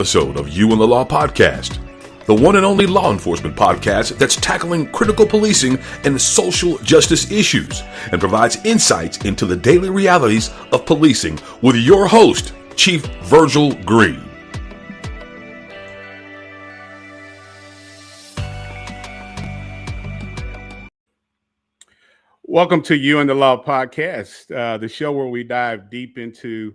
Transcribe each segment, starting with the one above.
Episode of You and the Law podcast, the one and only law enforcement podcast that's tackling critical policing and social justice issues and provides insights into the daily realities of policing with your host, Chief Virgil Green. Welcome to You and the Law podcast, the show where we dive deep into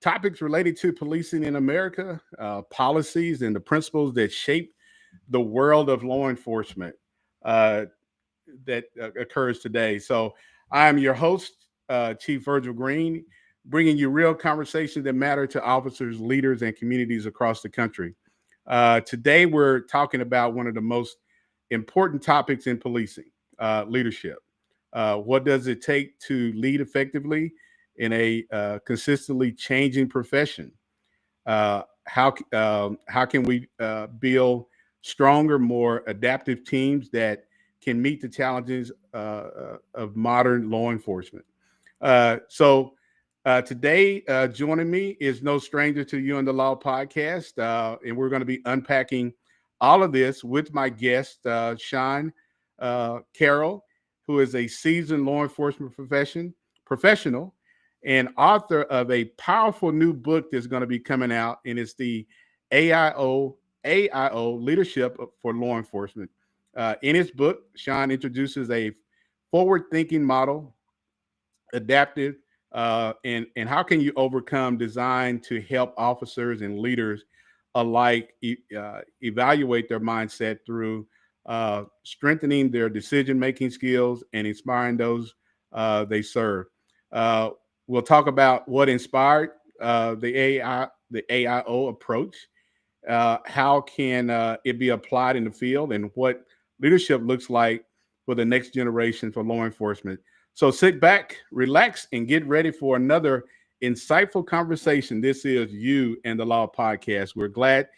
topics related to policing in America, policies, and the principles that shape the world of law enforcement that occurs today. So I'm your host, Chief Virgil Green, bringing you real conversations that matter to officers, leaders, and communities across the country. Today, we're talking about one of the most important topics in policing, leadership. What does it take to lead effectively in a consistently changing profession? How can we build stronger, more adaptive teams that can meet the challenges of modern law enforcement? So today, joining me is no stranger to You and the Law podcast, and we're going to be unpacking all of this with my guest, Sean Carroll, who is a seasoned law enforcement professional and author of a powerful new book that's going to be coming out, and it's the AIO Leadership for Law Enforcement. In his book, Sean introduces a forward-thinking model, adaptive, and how can you overcome design to help officers and leaders alike evaluate their mindset through strengthening their decision-making skills and inspiring those they serve. We'll talk about what inspired the AIO approach, how can it be applied in the field, and what leadership looks like for the next generation for law enforcement. So sit back, relax, and get ready for another insightful conversation. This is You and the Law podcast. We're glad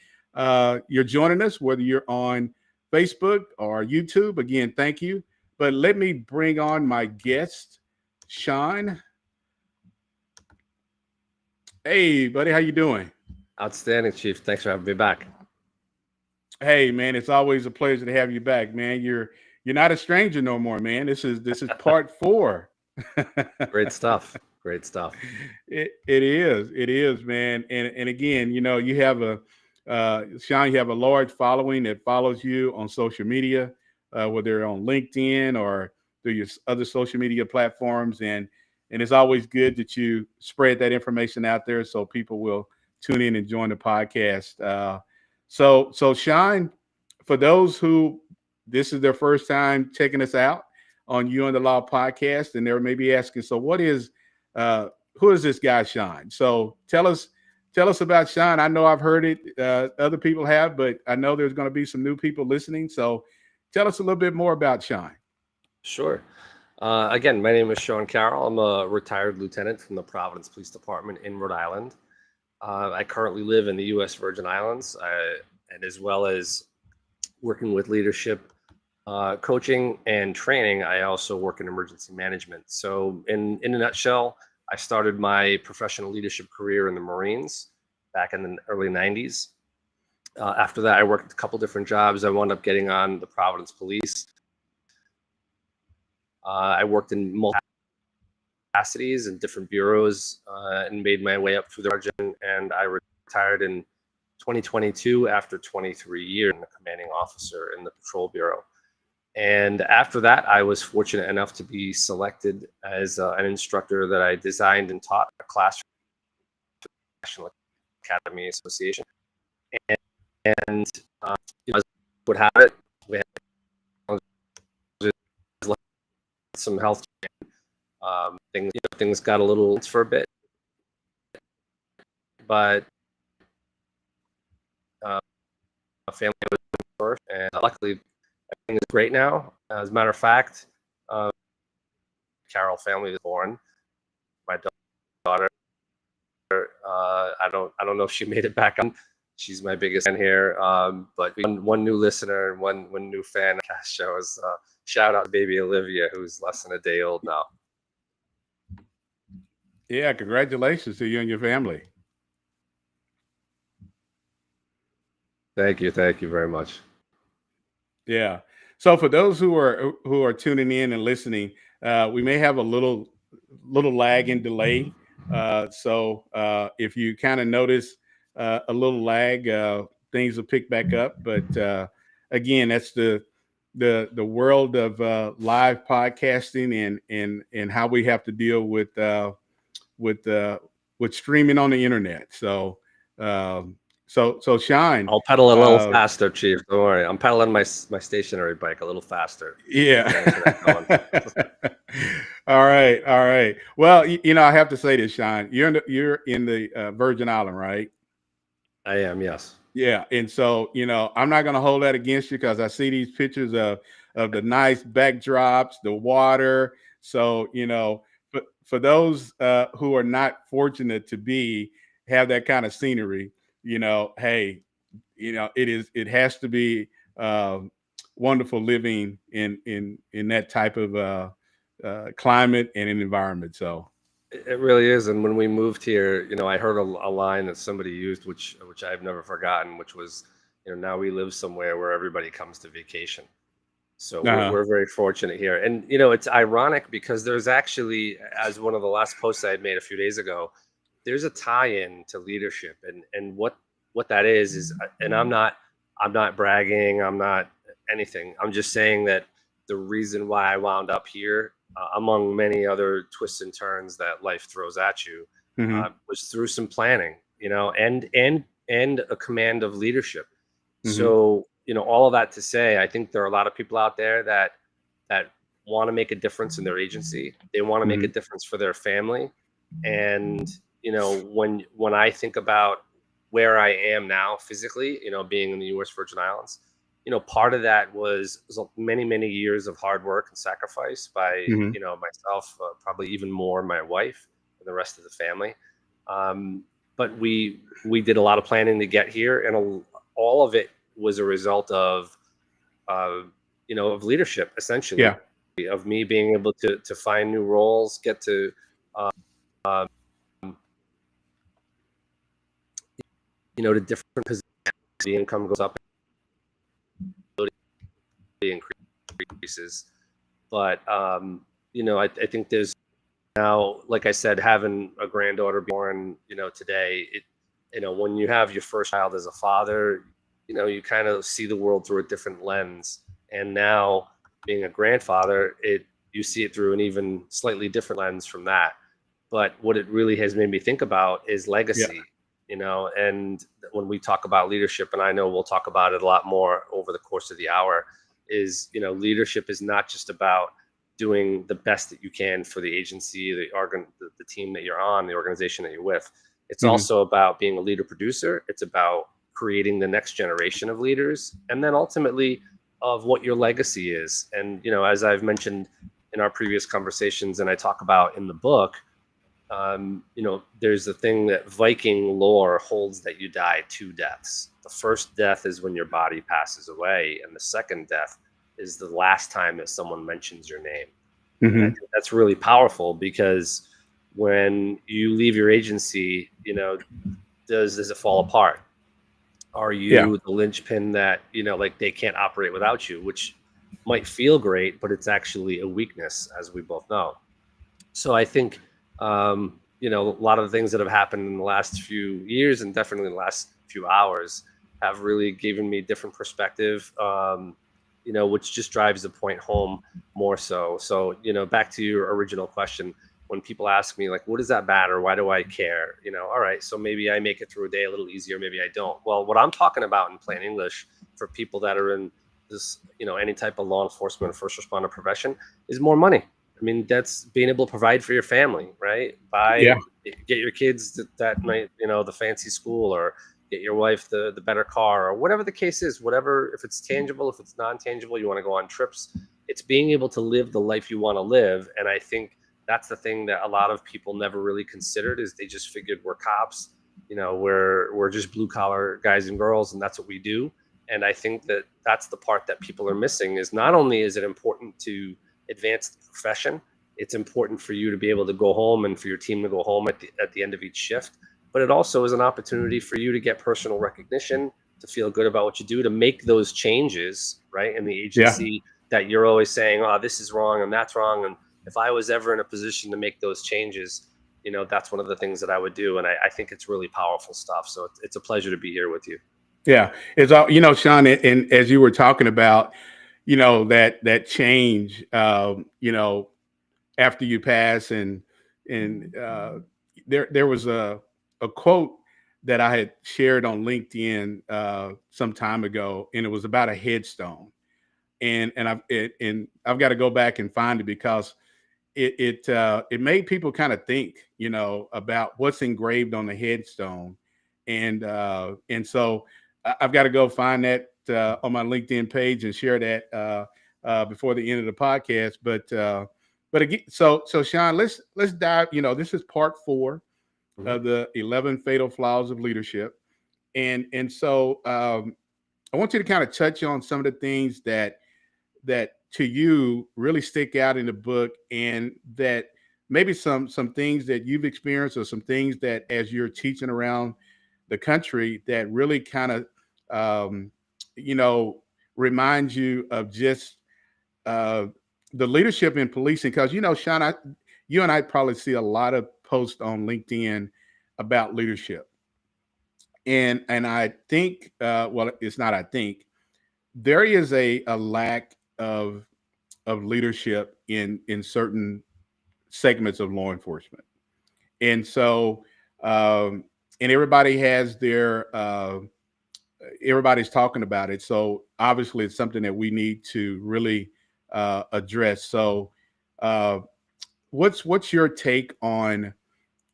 you're joining us, whether you're on Facebook or YouTube. Again, thank you. But let me bring on my guest, Sean. Hey, buddy, how you doing? Outstanding, Chief. Thanks for having me back. Hey, man, it's always a pleasure to have you back, man. You're not a stranger no more, man. This is part 4. Great stuff. Great stuff. It is, man. And again, you have Sean, you have a large following that follows you on social media, whether on LinkedIn or through your other social media platforms. And it's always good that you spread that information out there so people will tune in and join the podcast. So Sean, for those who this is their first time checking us out on You and the Law podcast, and they're maybe asking, so who is this guy, Sean? So tell us about Sean. I know I've heard it, other people have, but I know there's going to be some new people listening. So tell us a little bit more about Sean. Sure. Again, my name is Sean Carroll. I'm a retired lieutenant from the Providence Police Department in Rhode Island. I currently live in the U.S. Virgin Islands, and as well as working with leadership, coaching, and training, I also work in emergency management. So in a nutshell, I started my professional leadership career in the Marines back in the early 90s. After that, I worked a couple different jobs. I wound up getting on the Providence Police. I worked in multiple capacities in different bureaus and made my way up through the sergeant, and I retired in 2022 after 23 years as a commanding officer in the Patrol Bureau. And after that, I was fortunate enough to be selected as an instructor that I designed and taught a class for the National Academy Association. And as would have it, we had some health things got a little for a bit, but family was first, and luckily everything is great now. As a matter of fact, Carroll family was born. My daughter, I don't know if she made it back on. She's my biggest fan here, but one new listener and one new fan of cast shows. Shout out to baby Olivia, who's less than a day old now. Yeah, congratulations to you and your family. Thank you very much. Yeah. So for those who are tuning in and listening, we may have a little lag and delay. So if you kind of notice a little lag, things will pick back up. But again, that's the world of live podcasting and how we have to deal with uh, with streaming on the internet. Um, so Shine. I'll pedal a little Uh, faster, Chief. Don't worry. I'm pedaling my stationary bike a little faster. Yeah. Get that going. All right. All right. Well, I have to say this, Sean. You're in the Virgin Island, right? I am, yes. Yeah. And so, I'm not going to hold that against you because I see these pictures of the nice backdrops, the water. So, for those who are not fortunate to have that kind of scenery, hey, it has to be um, wonderful living in that type of climate and an environment. So It really is. And when we moved here, I heard a line that somebody used, which I've never forgotten, which was, now we live somewhere where everybody comes to vacation. So uh we're very fortunate here. And, it's ironic because there's actually, as one of the last posts I had made a few days ago, there's a tie-in to leadership. And what that is, and I'm not bragging, I'm not anything. I'm just saying that the reason why I wound up here, among many other twists and turns that life throws at you, hmm was through some planning, and a command of leadership. hmm So, all of that to say, I think there are a lot of people out there that want to make a difference in their agency. They want to make a hmm difference for their family. And, when I think about where I am now physically, being in the US Virgin Islands, part of that was many, many years of hard work and sacrifice by, hmm myself, probably even more my wife and the rest of the family. But we did a lot of planning to get here, and all of it was a result of, of leadership, essentially, Yeah. of me being able to find new roles, get to, um, to different positions. The income goes up, increases. But I think there's now, like I said, having a granddaughter born, today, when you have your first child as a father, you kind of see the world through a different lens. And now being a grandfather, you see it through an even slightly different lens from that. But what it really has made me think about is Yeah. legacy, and when we talk about leadership, and I know we'll talk about it a lot more over the course of the hour, is, leadership is not just about doing the best that you can for the agency, the team that you're on, the organization that you're with. It's hmm also about being a leader producer. It's about creating the next generation of leaders, and then ultimately of what your legacy is. And, as I've mentioned in our previous conversations, and I talk about in the book, there's the thing that Viking lore holds, that you die two deaths. The first death is when your body passes away, and the second death is the last time that someone mentions your name. And I hmm think that's really powerful, because when you leave your agency, does it fall apart? Are Yeah. you the linchpin that, like, they can't operate without you, which might feel great, but it's actually a weakness, as we both know. So I think, a lot of the things that have happened in the last few years, and definitely the last few hours, have really given me different perspective, which just drives the point home more so. So, back to your original question, when people ask me, like, what does that matter? Why do I care? All right, so maybe I make it through a day a little easier, maybe I don't. Well, what I'm talking about in plain English, for people that are in this, any type of law enforcement or first responder profession, is more money. I mean, that's being able to provide for your family, right? Yeah. Get your kids that night, the fancy school, or get your wife the better car, or whatever the case is, whatever, if it's tangible, if it's non-tangible, you want to go on trips. It's being able to live the life you want to live. And I think that's the thing that a lot of people never really considered, is they just figured we're cops, we're just blue collar guys and girls, and that's what we do. And I think that that's the part that people are missing, is not only is it important to advance the profession, it's important for you to be able to go home and for your team to go home at the end of each shift, but it also is an opportunity for you to get personal recognition, to feel good about what you do, to make those changes, right? In the agency that you're always saying, oh, this is wrong and that's wrong. And if I was ever in a position to make those changes, that's one of the things that I would do. And I think it's really powerful stuff. So it's a pleasure to be here with you. Yeah. It's all, Sean, and as you were talking about, that change, after you pass, and there was a quote that I had shared on LinkedIn some time ago, and it was about a headstone, and I've got to go back and find it, because it made people kind of think, about what's engraved on the headstone, and so I've got to go find that on my LinkedIn page and share that before the end of the podcast. But again, so Sean, let's dive. This is part 4 of the 11 fatal flaws of leadership, and so I want you to kind of touch on some of the things that to you really stick out in the book, and that maybe some things that you've experienced, or some things that, as you're teaching around the country, that really kind of remind you of just the leadership in policing. Because Sean, you and I probably see a lot of posts on LinkedIn about leadership, and I think well, it's not I think there is a lack of leadership in certain segments of law enforcement, and so and everybody has their everybody's talking about it. So obviously, it's something that we need to really address. So, what's your take on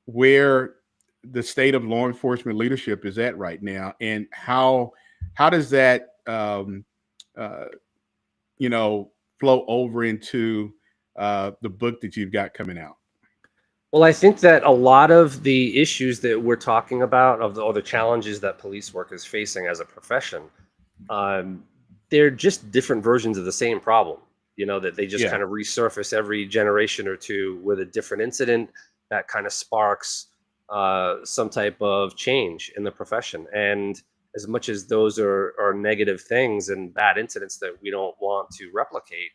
where the state of law enforcement leadership is at right now, and how does that flow over into the book that you've got coming out? Well, I think that a lot of the issues that we're talking about, or the challenges that police work is facing as a profession, they're just different versions of the same problem. That they just kind of resurface every generation or two with a different incident that kind of sparks some type of change in the profession. And as much as those are negative things and bad incidents that we don't want to replicate,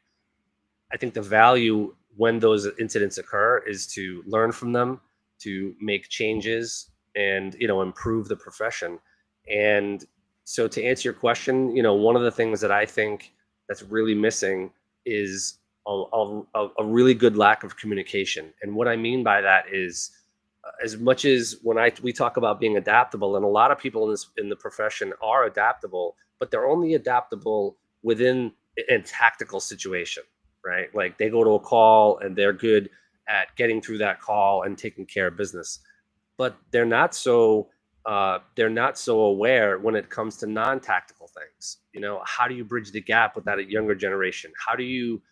I think the value when those incidents occur is to learn from them, to make changes, and improve the profession. And so, to answer your question, one of the things that I think that's really missing is a really good lack of communication. And what I mean by that is, as much as we talk about being adaptable, and a lot of people in the profession are adaptable, but they're only adaptable within a tactical situation, right? Like, they go to a call and they're good at getting through that call and taking care of business, but they're not so aware when it comes to non-tactical things. How do you bridge the gap with that younger generation? How do you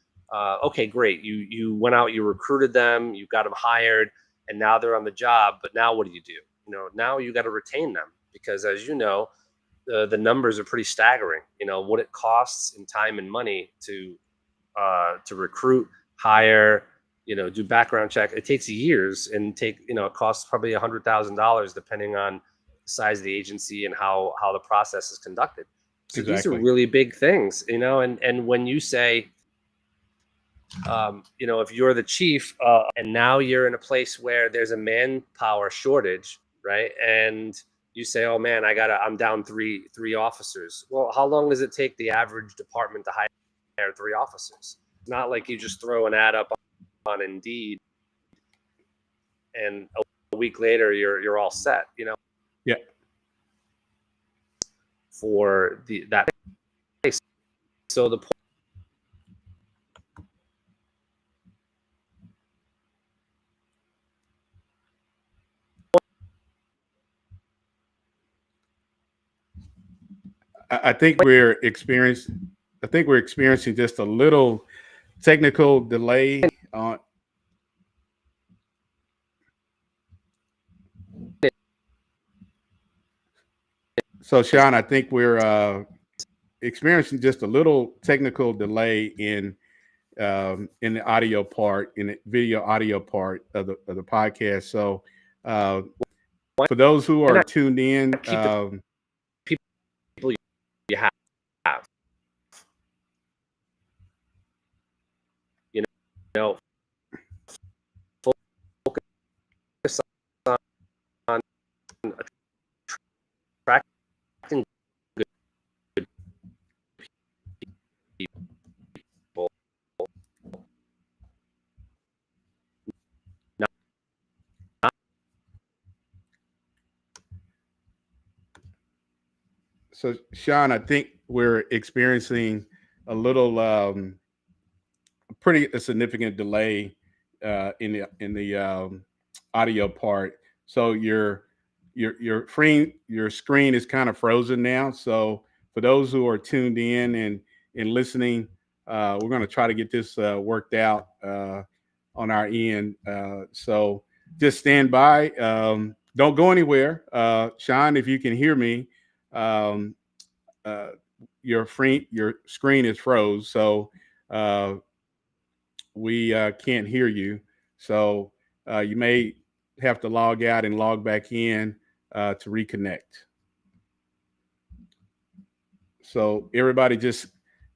okay, great, you went out, you recruited them, you got them hired, and now they're on the job, but now what do? Now you got to retain them, because, as you know, the numbers are pretty staggering. What it costs in time and money to recruit, hire, do background check. It takes years, and it costs probably $100,000 depending on the size of the agency and how the process is conducted. So exactly. These are really big things, and when you say, if you're the chief and now you're in a place where there's a manpower shortage, right? And you say, oh man, I'm down three officers. Well, how long does it take the average department to hire 3 officers? It's not like you just throw an ad up on Indeed and a week later you're all set, Yeah. For that place. So the I think we're experiencing just a little technical delay on. So, Sean, I think we're experiencing just a little technical delay in the audio part, in the video audio part of the podcast. So, for those who are tuned in, people So, Sean, I think we're experiencing a little, pretty a significant delay in the audio part. So your screen is kind of frozen now. So for those who are tuned in and listening, we're going to try to get this worked out on our end. So just stand by. Don't go anywhere, Sean. If you can hear me, um, uh, your screen is froze. So uh, we can't hear you. So you may have to log out and log back in to reconnect. So everybody just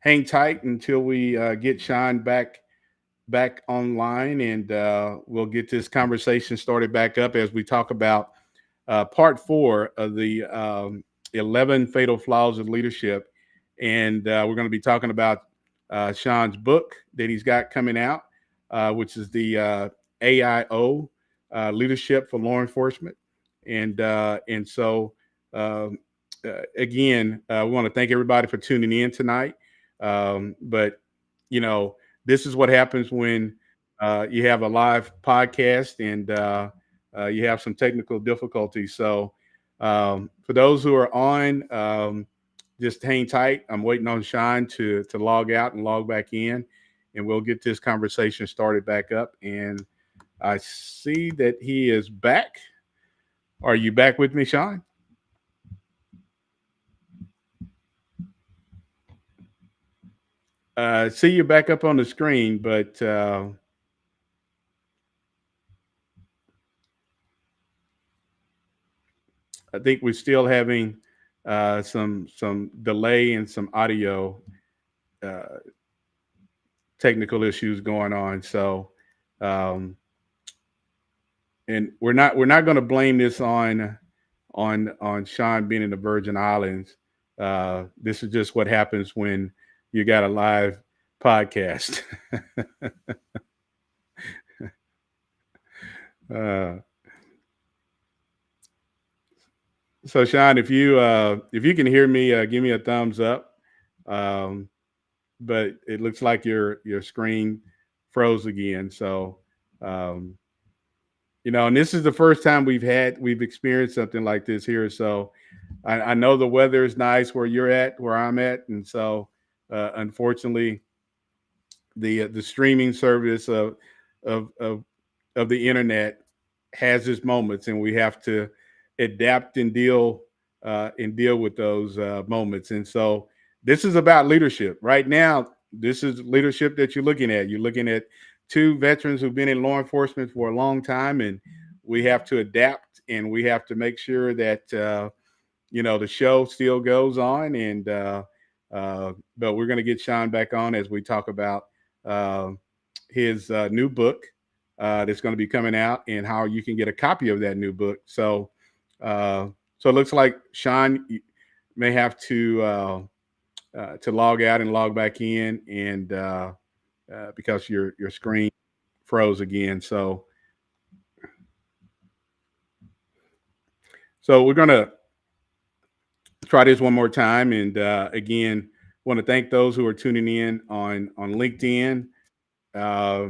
hang tight until we get Sean back online, and we'll get this conversation started back up as we talk about part four of the 11 fatal flaws of leadership. And we're going to be talking about Sean's book that he's got coming out, which is the AIO, Leadership for Law Enforcement. And so, um, again, we want to thank everybody for tuning in tonight. But, you know, this is what happens when you have a live podcast and you have some technical difficulties. So, for those who are on, just hang tight. I'm waiting on Sean to log out and log back in, and we'll get this conversation started back up. And I see that he is back. Are you back with me, Sean? See you back up on the screen, but I think we're still having some delay and some audio uh, technical issues going on. So, um, and we're not going to blame this on Sean being in the Virgin Islands. This is just what happens when you got a live podcast. uh, so, Sean, if you can hear me, give me a thumbs up. Um, but it looks like your screen froze again. So, um, and this is the first time we've experienced something like this here. So I know the weather is nice where you're at, where I'm at, and so unfortunately, the streaming service of of of the internet has its moments, and we have to adapt and deal with those moments. And so this is about leadership right now. This is leadership that you're looking at. You're looking at two veterans who've been in law enforcement for a long time, and we have to adapt, and we have to make sure that the show still goes on. And but we're going to get Sean back on as we talk about uh, his new book that's going to be coming out and how you can get a copy of that new book. So, so it looks like Sean may have to log out and log back in, and because your screen froze again. So we're gonna try this one more time, and again, want to thank those who are tuning in on LinkedIn uh,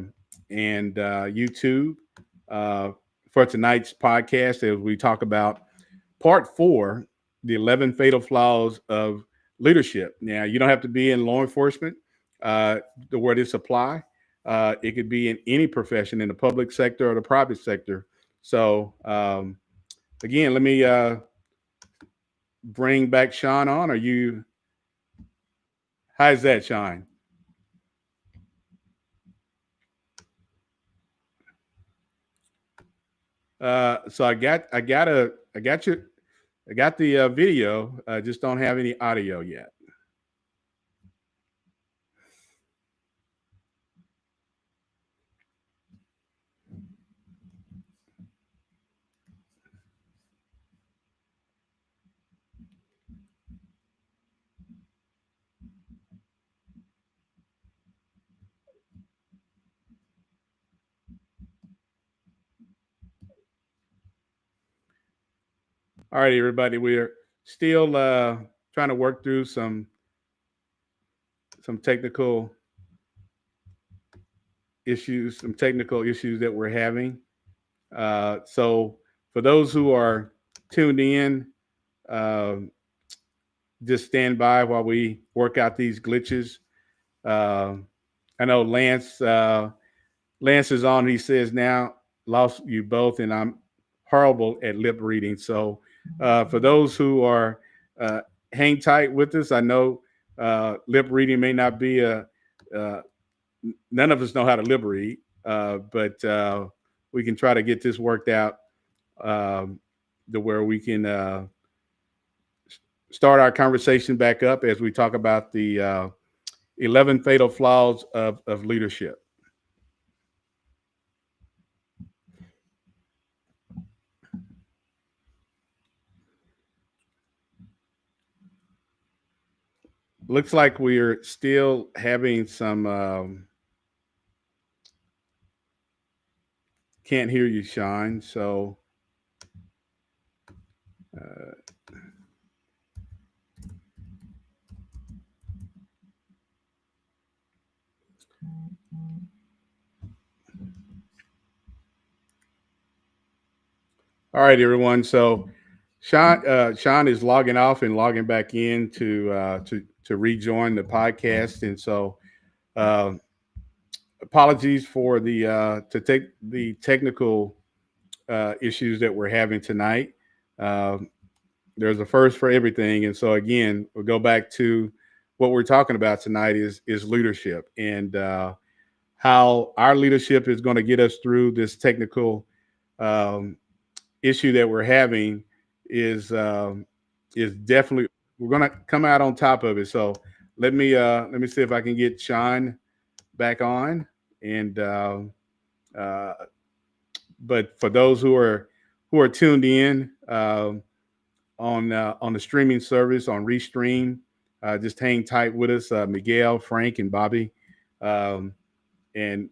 and YouTube uh, for tonight's podcast as we talk about part four, the 11 fatal flaws of leadership. Now, you don't have to be in law enforcement to where this apply. It could be in any profession in the public sector or the private sector. So, again, let me bring back Sean on. How's that, Sean? So I got you, I got the video. I just don't have any audio yet. All right, everybody, we're still trying to work through some technical issues, that we're having. So for those who are tuned in, uh, just stand by while we work out these glitches. Uh, I know Lance is on. He says now lost you both, and I'm horrible at lip reading. So for those who are uh, hang tight with us, I know lip reading may not be uh, none of us know how to lip read, but we can try to get this worked out to where we can start our conversation back up as we talk about the 11 fatal flaws of leadership. Looks like we're still having some. Can't hear you, Sean. So. All right, everyone. So Sean is logging off and logging back in to rejoin the podcast, and so uh, apologies for the to take the technical issues that we're having tonight. Um, there's a first for everything, and so again, we'll go back to what we're talking about tonight is leadership and how our leadership is going to get us through this technical um, issue that we're having is definitely we're going to come out on top of it. So let me see if I can get Sean back on and uh, but for those who are tuned in on the streaming service on Restream, just hang tight with us, Miguel, Frank, and Bobby, um, and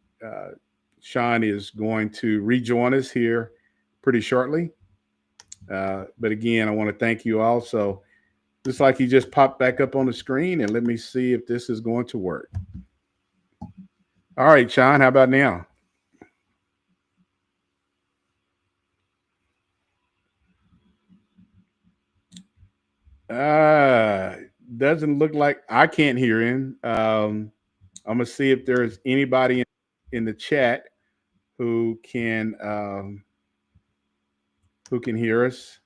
Sean is going to rejoin us here pretty shortly. But again, I want to thank you all. So just like he just popped back up on the screen, and let me see if this is going to work. All right, Sean, how about now? Doesn't look like I can't hear him. I'm gonna see if there's anybody in the chat who can hear us.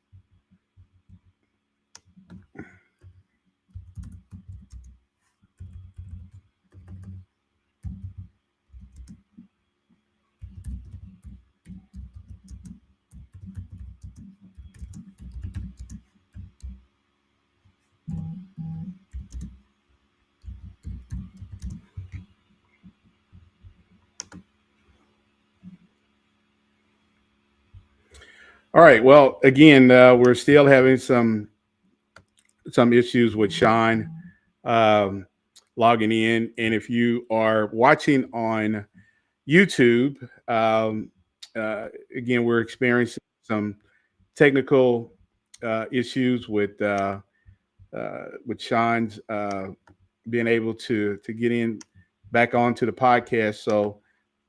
All right. Well, again, we're still having some issues with Sean um, logging in, and if you are watching on YouTube, again, we're experiencing some technical issues with Sean's being able to get in back onto the podcast. So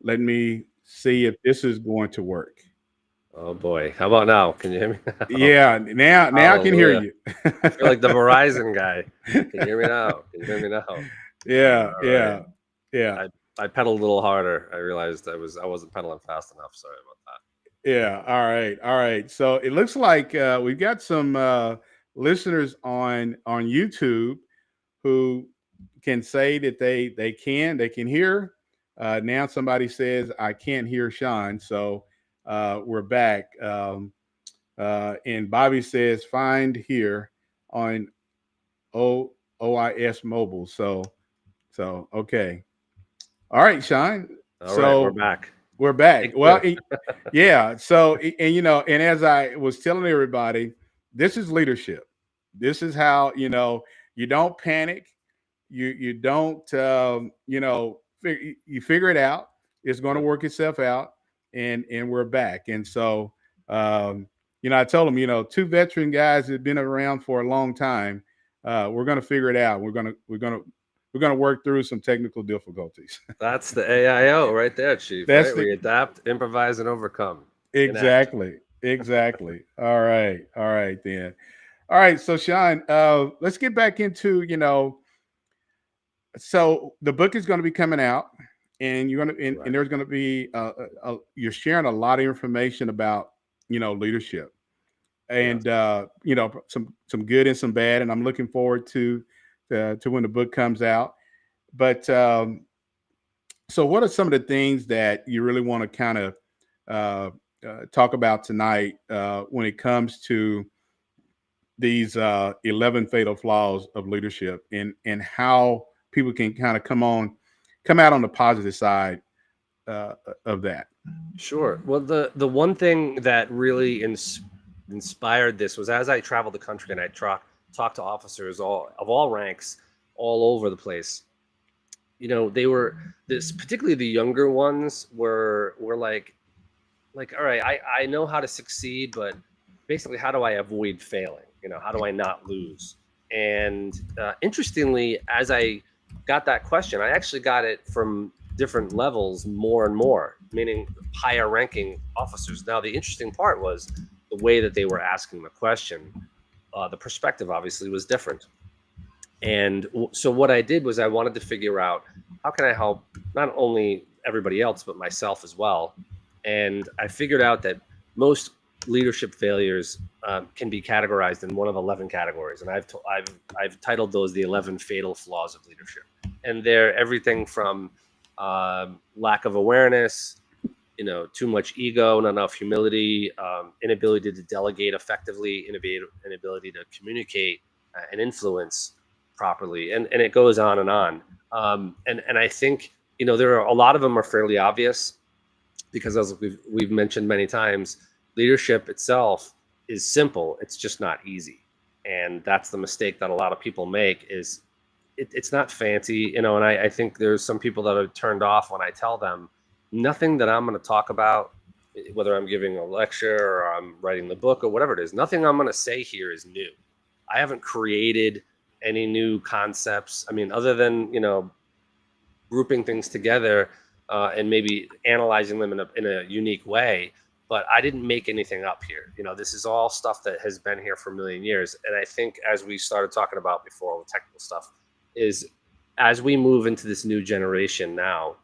let me see if this is going to work. Oh boy. How about now? Can you hear me now? Yeah, now I can hear Hallelujah. you. I feel like the Verizon guy. Can you hear me now? Can you hear me now? Yeah, All yeah, right. yeah, I pedaled a little harder. I realized I wasn't pedaling fast enough. Sorry about that. yeah. All right. So it looks like we've got some listeners on YouTube who can say that they can hear. Now somebody says I can't hear Sean, so we're back. And Bobby says find here on OIS mobile. So okay. All right, Sean. All right, we're So back. we're back. Take Well, two. yeah. So and and as I was telling everybody, this is leadership. This is how you don't panic. You don't you figure it out. It's going to Yep. work itself out, and we're back. And so I told them two veteran guys that have been around for a long time. We're going to figure it out. We're going to work through some technical difficulties. That's the AIO right there, Chief. That's Right? the We adapt, improvise, and overcome. Enact. exactly. All right then. All right, so Sean, let's get back into so the book is going to be coming out, and you're going to and Right. there's going to be you're sharing a lot of information about leadership, Yes. and some good and some bad, and I'm looking forward to when the book comes out. But so, what are some of the things that you really want to kind of uh, talk about tonight when it comes to these 11 fatal flaws of leadership, and how people can kind of come out on the positive side of that? Sure. Well, the one thing that really inspired this was as I traveled the country and I talked to officers of all ranks all over the place. They were this particularly the younger ones were like, all right, I know how to succeed, but basically, how do I avoid failing? How do I not lose? And interestingly, as I got that question, I actually got it from different levels more and more, meaning higher ranking officers. Now, the interesting part was the way that they were asking the question. The perspective obviously was different. And so what I did was I wanted to figure out how can I help not only everybody else, but myself as well. And I figured out that most leadership failures can be categorized in one of 11 categories. And I've titled those the 11 fatal flaws of leadership. And they're everything from lack of awareness, too much ego, not enough humility, inability to delegate effectively, inability to communicate and influence properly, and it goes on and on. And I think there are a lot of them are fairly obvious because, as we've mentioned many times, leadership itself is simple. It's just not easy, and that's the mistake that a lot of people make. Is it's not fancy, and I think there's some people that are turned off when I tell them nothing that I'm going to talk about, whether I'm giving a lecture or I'm writing the book or whatever it is. Nothing I'm going to say here is new. I haven't created any new concepts. I mean, other than grouping things together and maybe analyzing them in a unique way. But I didn't make anything up here. This is all stuff that has been here for a million years. And I think, as we started talking about before, all the technical stuff, is as we move into this new generation now,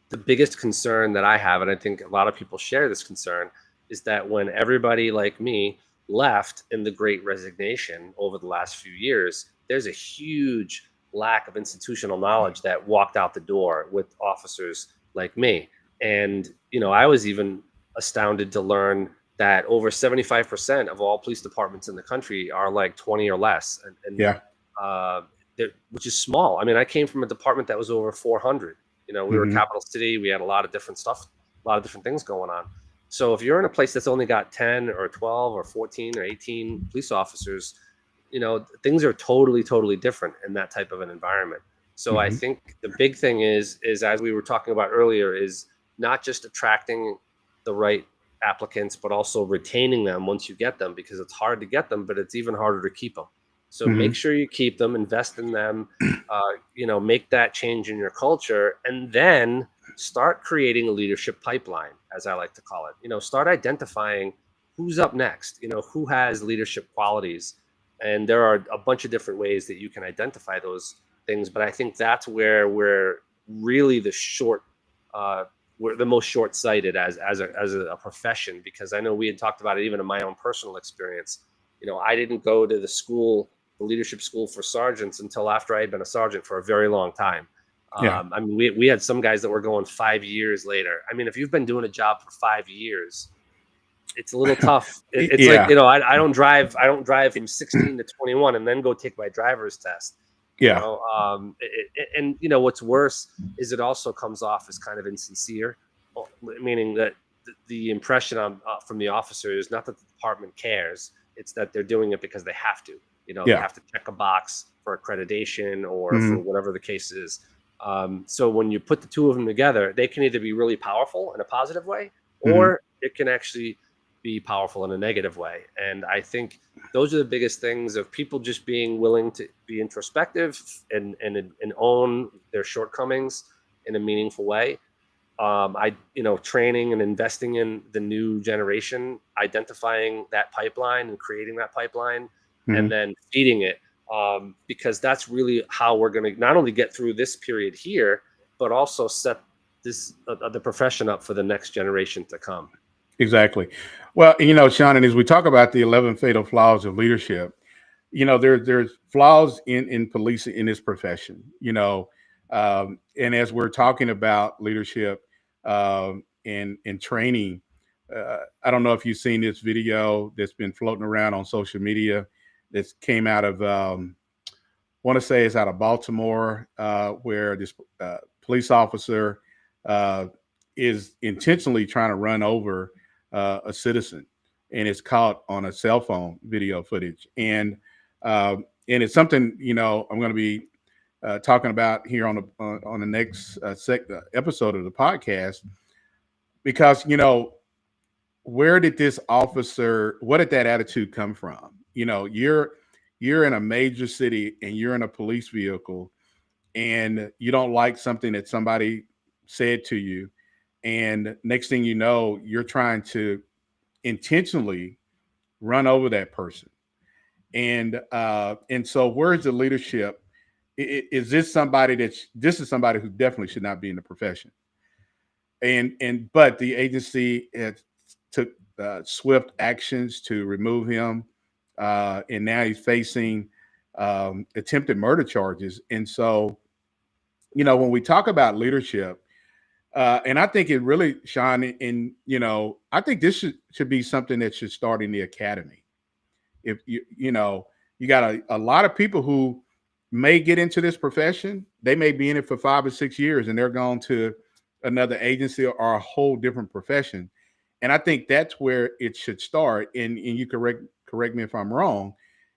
the biggest concern that I have, and I think a lot of people share this concern, is that when everybody like me left in the Great Resignation over the last few years, there's a huge lack of institutional knowledge that walked out the door with officers like me. And, I was even astounded to learn that over 75% of all police departments in the country are like 20 or less. And Yeah. which is small. I mean, I came from a department that was over 400. We were a capital city. We had a lot of different stuff, a lot of different things going on. So if you're in a place that's only got 10 or 12 or 14 or 18 police officers, things are totally, totally different in that type of an environment. So I think the big thing is as we were talking about earlier, is not just attracting the right applicants, but also retaining them once you get them, because it's hard to get them, but it's even harder to keep them. So make sure you keep them, invest in them, make that change in your culture, and then start creating a leadership pipeline, as I like to call it. Start identifying who's up next, who has leadership qualities. And there are a bunch of different ways that you can identify those things. But I think that's where we're really we're the most short-sighted as a profession, because I know we had talked about it even in my own personal experience. I didn't go to the leadership school for sergeants until after I had been a sergeant for a very long time. Yeah. I mean, we had some guys that were going 5 years later. I mean, if you've been doing a job for 5 years, it's a little tough. It's Yeah. like, I don't drive from 16 to 21 and then go take my driver's test. Yeah. And what's worse is it also comes off as kind of insincere, meaning that the impression from the officer is not that the department cares, it's that they're doing it because they have to. They have to check a box for accreditation or for whatever the case is. So when you put the two of them together, they can either be really powerful in a positive way, or it can actually be powerful in a negative way. And I think those are the biggest things of people just being willing to be introspective and own their shortcomings in a meaningful way. Training and investing in the new generation, identifying that pipeline and creating that pipeline, and then feeding it, because that's really how we're going to not only get through this period here, but also set the profession up for the next generation to come. Exactly. Well, Sean, and as we talk about the 11 fatal flaws of leadership, there's flaws in policing in this profession, and as we're talking about leadership and training, I don't know if you've seen this video that's been floating around on social media that came out of, want to say it's out of Baltimore, where this police officer is intentionally trying to run over a citizen, and it's caught on a cell phone video footage. And it's something, I'm going to be talking about here on the next episode of the podcast, because, where did this officer, what did that attitude come from? You're in a major city and you're in a police vehicle and you don't like something that somebody said to you. And next thing you know, you're trying to intentionally run over that person. And so where's the leadership? Is this somebody this is somebody who definitely should not be in the profession. But the agency took swift actions to remove him. And now he's facing attempted murder charges. And so, when we talk about leadership, and I think it really, Sean, I think this should be something that should start in the academy. If you got a lot of people who may get into this profession, they may be in it for 5 or 6 years and they're going to another agency or a whole different profession. And I think that's where it should start. And you correct me if I'm wrong.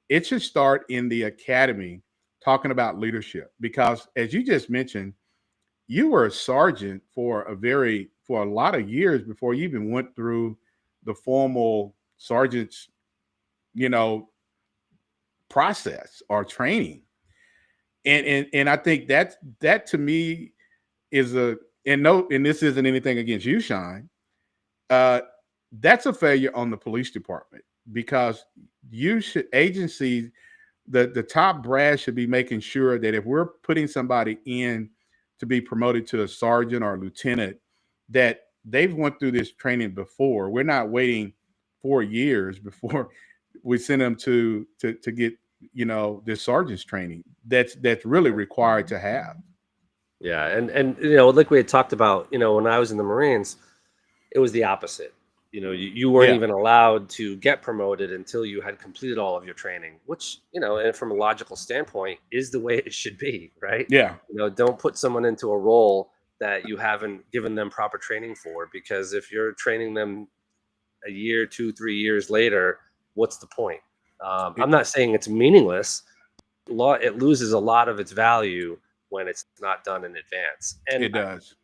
It should start in the academy, talking about leadership, because as you just mentioned, you were a sergeant for a lot of years before you even went through the formal sergeant's, process or training. And I think that to me is and this isn't anything against you, Sean. That's a failure on the police department, because agencies, the top brass should be making sure that if we're putting somebody in to be promoted to a sergeant or a lieutenant, that they've went through this training before. We're not waiting 4 years before we send them to get, this sergeant's training that's really required to have. Yeah. And like we had talked about, when I was in the Marines, it was the opposite. You weren't even allowed to get promoted until you had completed all of your training, which, and from a logical standpoint is the way it should be, right? Yeah. Don't put someone into a role that you haven't given them proper training for, because if you're training them a year, 2, 3 years later, what's the point? I'm not saying it's meaningless. It loses a lot of its value when it's not done in advance. And it does.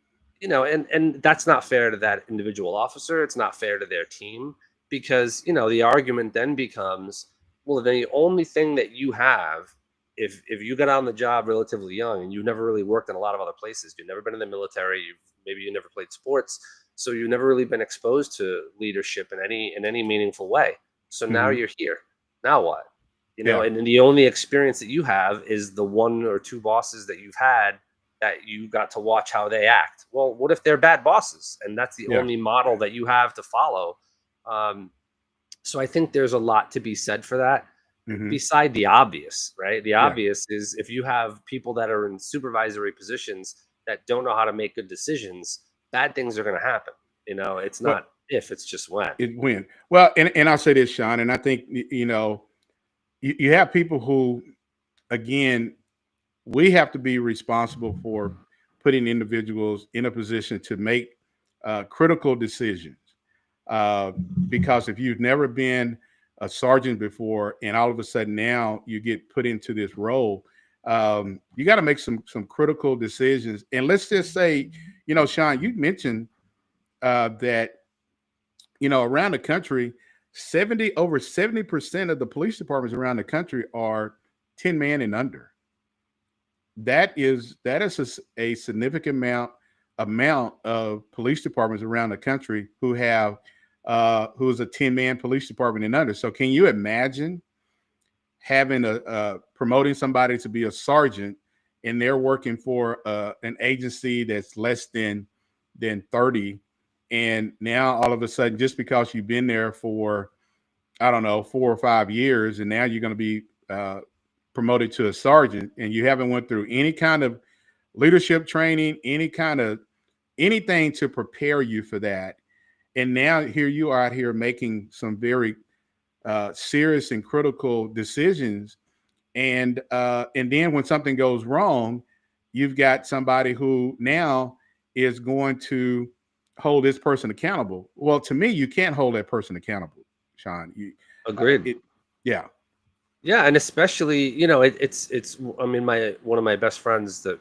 And that's not fair to that individual officer. It's not fair to their team, because, the argument then becomes, well, then the only thing that you have, if you got on the job relatively young and you've never really worked in a lot of other places, you've never been in the military, maybe you never played sports, so you've never really been exposed to leadership in any meaningful way. So now you're here. Now what? And the only experience that you have is the 1 or 2 bosses that you've had that you got to watch how they act. Well, what if they're bad bosses and that's the only model that you have to follow? So I think there's a lot to be said for that. Beside the obvious, right? The obvious is, if you have people that are in supervisory positions that don't know how to make good decisions, bad things are going to happen. It's not if, it's just when. When. Well, and I'll say this, Sean, and I think, you have people who, again, we have to be responsible for putting individuals in a position to make critical decisions. Because if you've never been a sergeant before and all of a sudden now you get put into this role, you got to make some critical decisions. And let's just say, Sean, you mentioned that around the country, over 70% of the police departments around the country are 10 man and under. That is a significant amount of police departments around the country who have who's a 10-man police department and under. So can you imagine having promoting somebody to be a sergeant and they're working for an agency that's less than 30, and now all of a sudden, just because you've been there for, I don't know, 4 or 5 years, and now you're going to be promoted to a sergeant, and you haven't went through any kind of leadership training, anything to prepare you for that. And now here you are out here making some very serious and critical decisions. And then when something goes wrong, you've got somebody who now is going to hold this person accountable. Well, to me, you can't hold that person accountable, Sean. Agreed. Yeah. Yeah, and especially, it's I mean, one of my best friends that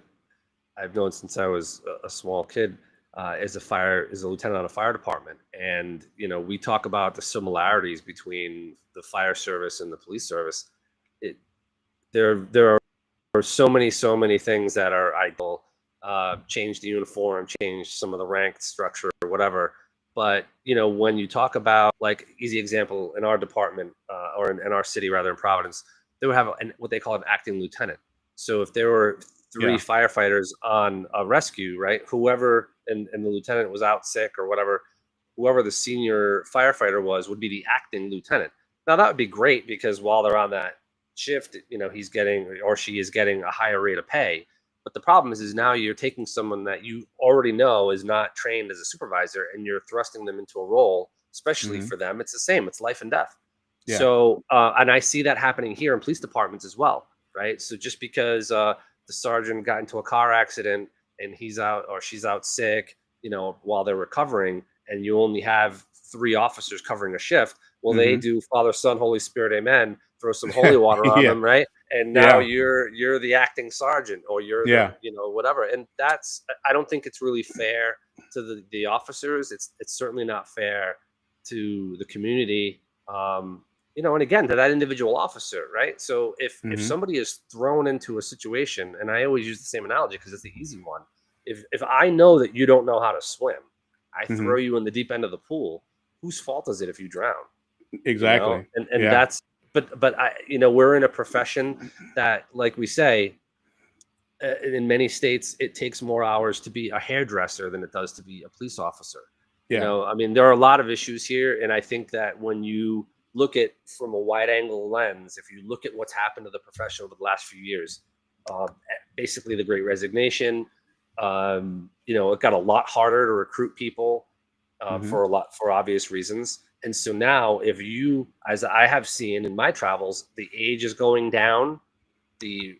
I've known since I was a small kid is a lieutenant on a fire department, and we talk about the similarities between the fire service and the police service. There are so many things that are ideal. Change the uniform, change some of the rank structure or whatever. But when you talk about, like, easy example, in our department or in our city, rather, in Providence, they would have what they call an acting lieutenant. So if there were three firefighters on a rescue, right, whoever and the lieutenant was out sick or whatever, whoever the senior firefighter would be the acting lieutenant. Now that would be great, because while they're on that shift, he's getting, or she is getting, a higher rate of pay. But the problem is now you're taking someone that you already know is not trained as a supervisor, and you're thrusting them into a role, especially for them. It's the same. It's life and death. Yeah. So, and I see that happening here in police departments as well, right? So just because the sergeant got into a car accident and he's out or she's out sick, while they're recovering, and you only have 3 officers covering a shift, well, they do Father, Son, Holy Spirit, Amen, throw some holy water on them, right? And now you're the acting sergeant, or you're the, whatever. And I don't think it's really fair to the officers. It's certainly not fair to the community, and again, to that individual officer, right? So if somebody is thrown into a situation, and I always use the same analogy because it's the easy one. If I know that you don't know how to swim, I throw you in the deep end of the pool, whose fault is it if you drown? Exactly. And that's, but I, we're in a profession that, like we say, in many states, it takes more hours to be a hairdresser than it does to be a police officer. I mean, there are a lot of issues here. And I think that when you look at from a wide angle lens, if you look at what's happened to the profession over the last few years, basically the Great Resignation, it got a lot harder to recruit people for obvious reasons. And so now, if you, as I have seen in my travels, the age is going down, the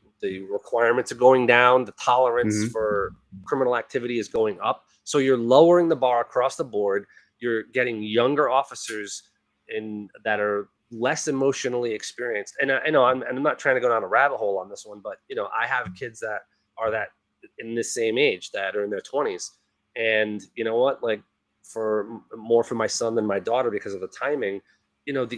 requirements are going down, the tolerance for criminal activity is going up. So you're lowering the bar across the board. You're getting younger officers that are less emotionally experienced. And I know I'm not trying to go down a rabbit hole on this one, but I have kids that are in this same age, that are in their 20s, and you know what, like, for my son than my daughter, because of the timing,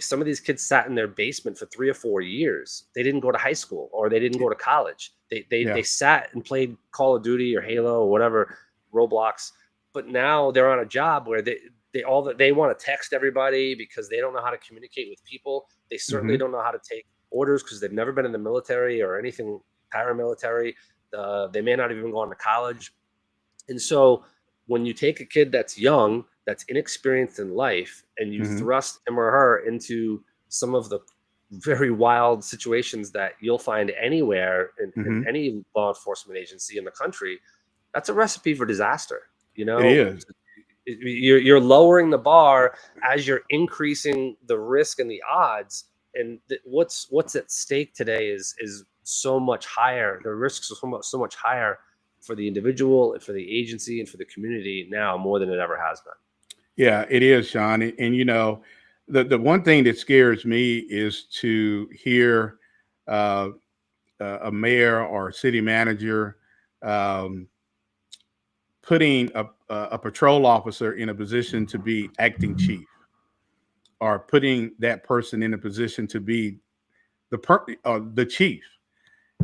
some of these kids sat in their basement for 3 or 4 years. They didn't go to high school, or they didn't go to college. They sat and played Call of Duty or Halo or whatever, Roblox. But now they're on a job where they want to text everybody because they don't know how to communicate with people. They certainly don't know how to take orders because they've never been in the military or anything paramilitary. They may not have even gone to college. And so when you take a kid that's young, that's inexperienced in life, and you thrust him or her into some of the very wild situations that you'll find anywhere in any law enforcement agency in the country, that's a recipe for disaster. It is. You're lowering the bar as you're increasing the risk and the odds. And what's at stake today is so much higher. The risks are so much higher for the individual and for the agency and for the community now, more than it ever has been. Yeah, it is, Sean. And the one thing that scares me is to hear a mayor or a city manager putting a patrol officer in a position to be acting chief. are putting that person in a position to be the chief,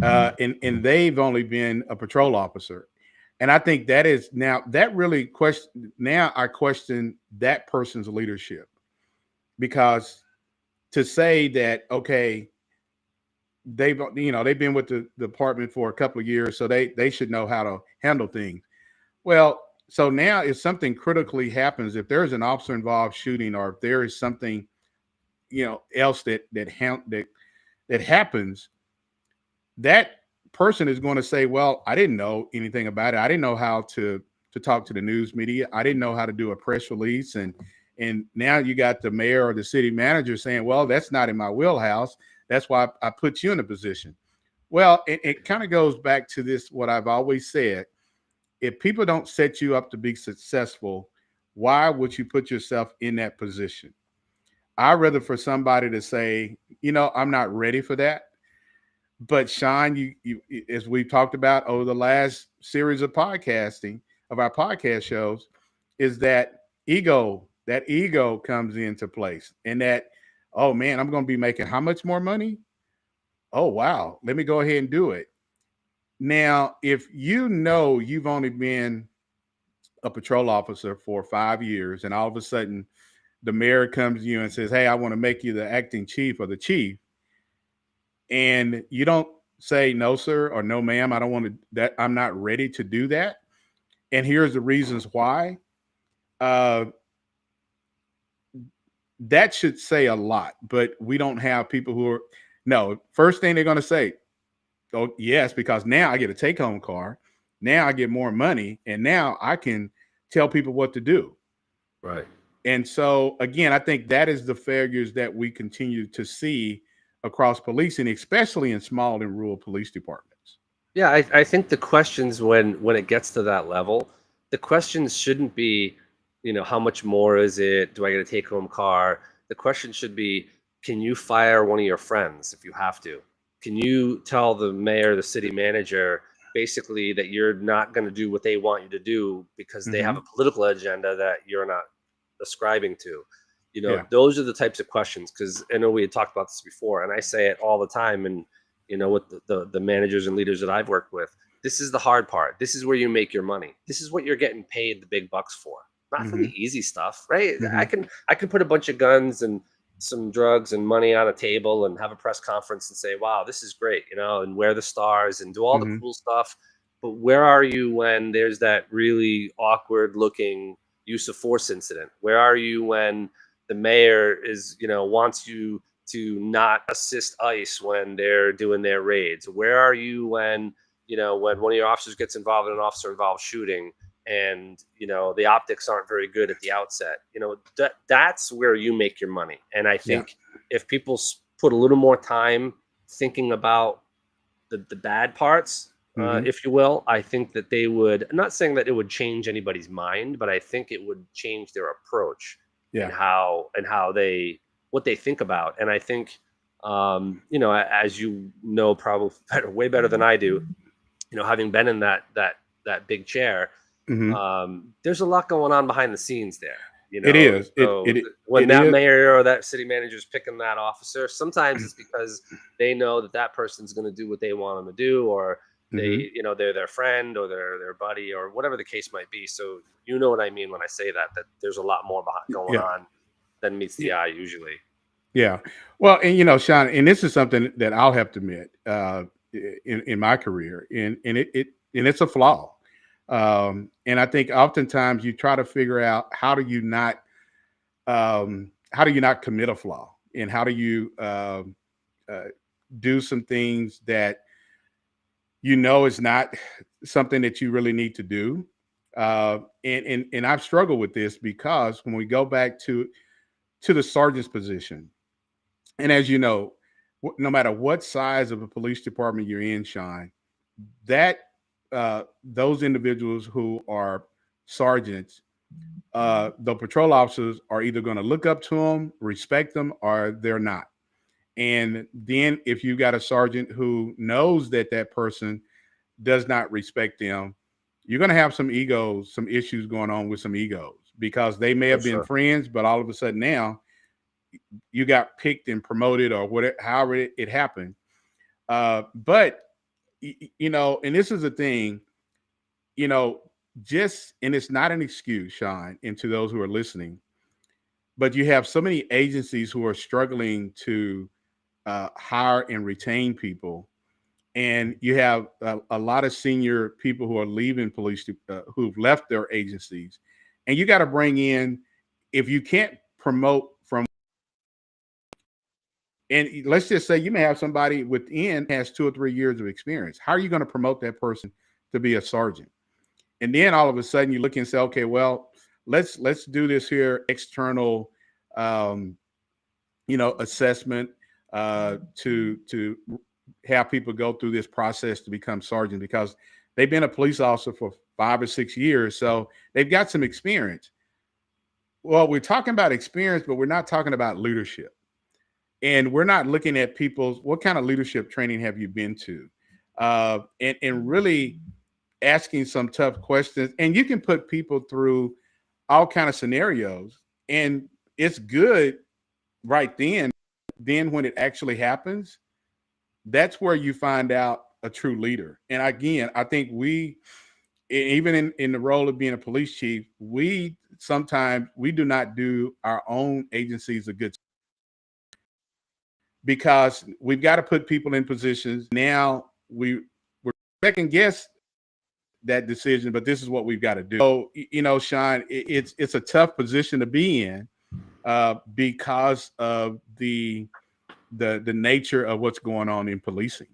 and they've only been a patrol officer. And I think that is now that really question. Now I question that person's leadership, because to say that, okay, they've been with the department for a couple of years, so they should know how to handle things. Well, so now if something critically happens, if there's an officer involved shooting, or if there is something else that happens, that person is going to say, well, I didn't know anything about it. I didn't know how to talk to the news media. I didn't know how to do a press release. And now you got the mayor or the city manager saying, well, that's not in my wheelhouse. That's why I put you in a position. Well, it kind of goes back to this, what I've always said. If people don't set you up to be successful, why would you put yourself in that position? I'd rather for somebody to say, I'm not ready for that. But Sean, you as we've talked about over the last series of our podcast shows, is that ego comes into place, and that, oh man, I'm going to be making how much more money? Oh wow, let me go ahead and do it. Now, if you've only been a patrol officer for 5 years, and all of a sudden the mayor comes to you and says, hey, I want to make you the acting chief or the chief, and you don't say no, sir, or no, ma'am, I don't want to, that I'm not ready to do that. And here's the reasons why. Uh, that should say a lot, but we don't have people who are, no, first thing they're going to say, oh, yes, because now I get a take home car. Now I get more money, and now I can tell people what to do. Right. And so, again, I think that is the failures that we continue to see across policing, especially in small and rural police departments. Yeah, I think the questions when it gets to that level, the questions shouldn't be, how much more is it? Do I get a take home car? The question should be, can you fire one of your friends if you have to? Can you tell the mayor, the city manager, basically that you're not going to do what they want you to do because they have a political agenda that you're not ascribing to? Yeah. Those are the types of questions, because I know we had talked about this before, and I say it all the time. And with the managers and leaders that I've worked with, this is the hard part. This is where you make your money. This is what you're getting paid the big bucks for, not for the easy stuff, right? I can put a bunch of guns and some drugs and money on a table and have a press conference and say, wow, this is great, and wear the stars and do all the cool stuff. But where are you when there's that really awkward looking use of force incident? Where are you when the mayor wants you to not assist ICE when they're doing their raids? Where are you when when one of your officers gets involved in an officer involved shooting, and the optics aren't very good at the outset? That's where you make your money. And I think if people put a little more time thinking about the bad parts, if you will, I think that they would, I'm not saying that it would change anybody's mind, but I think it would change their approach and how what they think about. And I think, as probably way better than I do, having been in that big chair, there's a lot going on behind the scenes there. It is. So when that mayor or that city manager is picking that officer, sometimes it's because they know that person's going to do what they want them to do, or they, they're their friend or their buddy or whatever the case might be. So you know what I mean when I say that there's a lot more going on than meets the eye usually. Yeah. Well, and Sean, and this is something that I'll have to admit in my career, and it's a flaw. And I think oftentimes you try to figure out how do you not commit a flaw, and how do you do some things that is not something that you really need to do. And I've struggled with this, because when we go back to the sergeant's position, and as you know, no matter what size of a police department you're in, Sean, that those individuals who are sergeants, the patrol officers are either going to look up to them, respect them, or they're not. And then if you got a sergeant who knows that person does not respect them, you're going to have some issues going on with some egos, because they may have been friends, but all of a sudden now you got picked and promoted or whatever, however it happened. But and this is the thing, and it's not an excuse, Sean, and to those who are listening, but you have so many agencies who are struggling to hire and retain people. And you have a lot of senior people who are leaving police, who've left their agencies. And you got to bring in, if you can't promote from, and let's just say you may have somebody within has 2 or 3 years of experience. How are you going to promote that person to be a sergeant? And then all of a sudden you look and say, okay, well, let's do this here external, assessment to have people go through this process to become sergeant, because they've been a police officer for 5 or 6 years, so they've got some experience. Well, we're talking about experience, but we're not talking about leadership. And we're not looking at people's, what kind of leadership training have you been to? And really asking some tough questions. And you can put people through all kind of scenarios, and it's good right then. Then when it actually happens, that's where you find out a true leader. And again, I think we, even in the role of being a police chief, we do not do our own agencies a good, because we've got to put people in positions. Now we're second guess that decision, but this is what we've got to do. So, Sean, it's a tough position to be in because of the nature of what's going on in policing.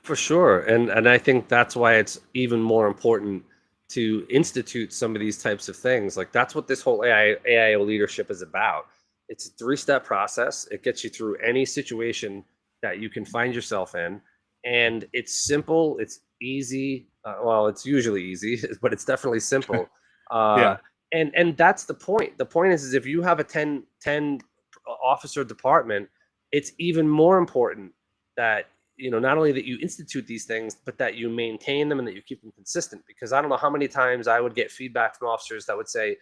For sure. And I think that's why it's even more important to institute some of these types of things. Like, that's what this whole AIO leadership is about. It's a 3-step process. It gets you through any situation that you can find yourself in. And it's simple. It's easy. Well, it's usually easy, but it's definitely simple. Yeah. And that's the point. The point is if you have a 10 officer department, it's even more important that, not only that you institute these things, but that you maintain them and that you keep them consistent. Because I don't know how many times I would get feedback from officers that would say,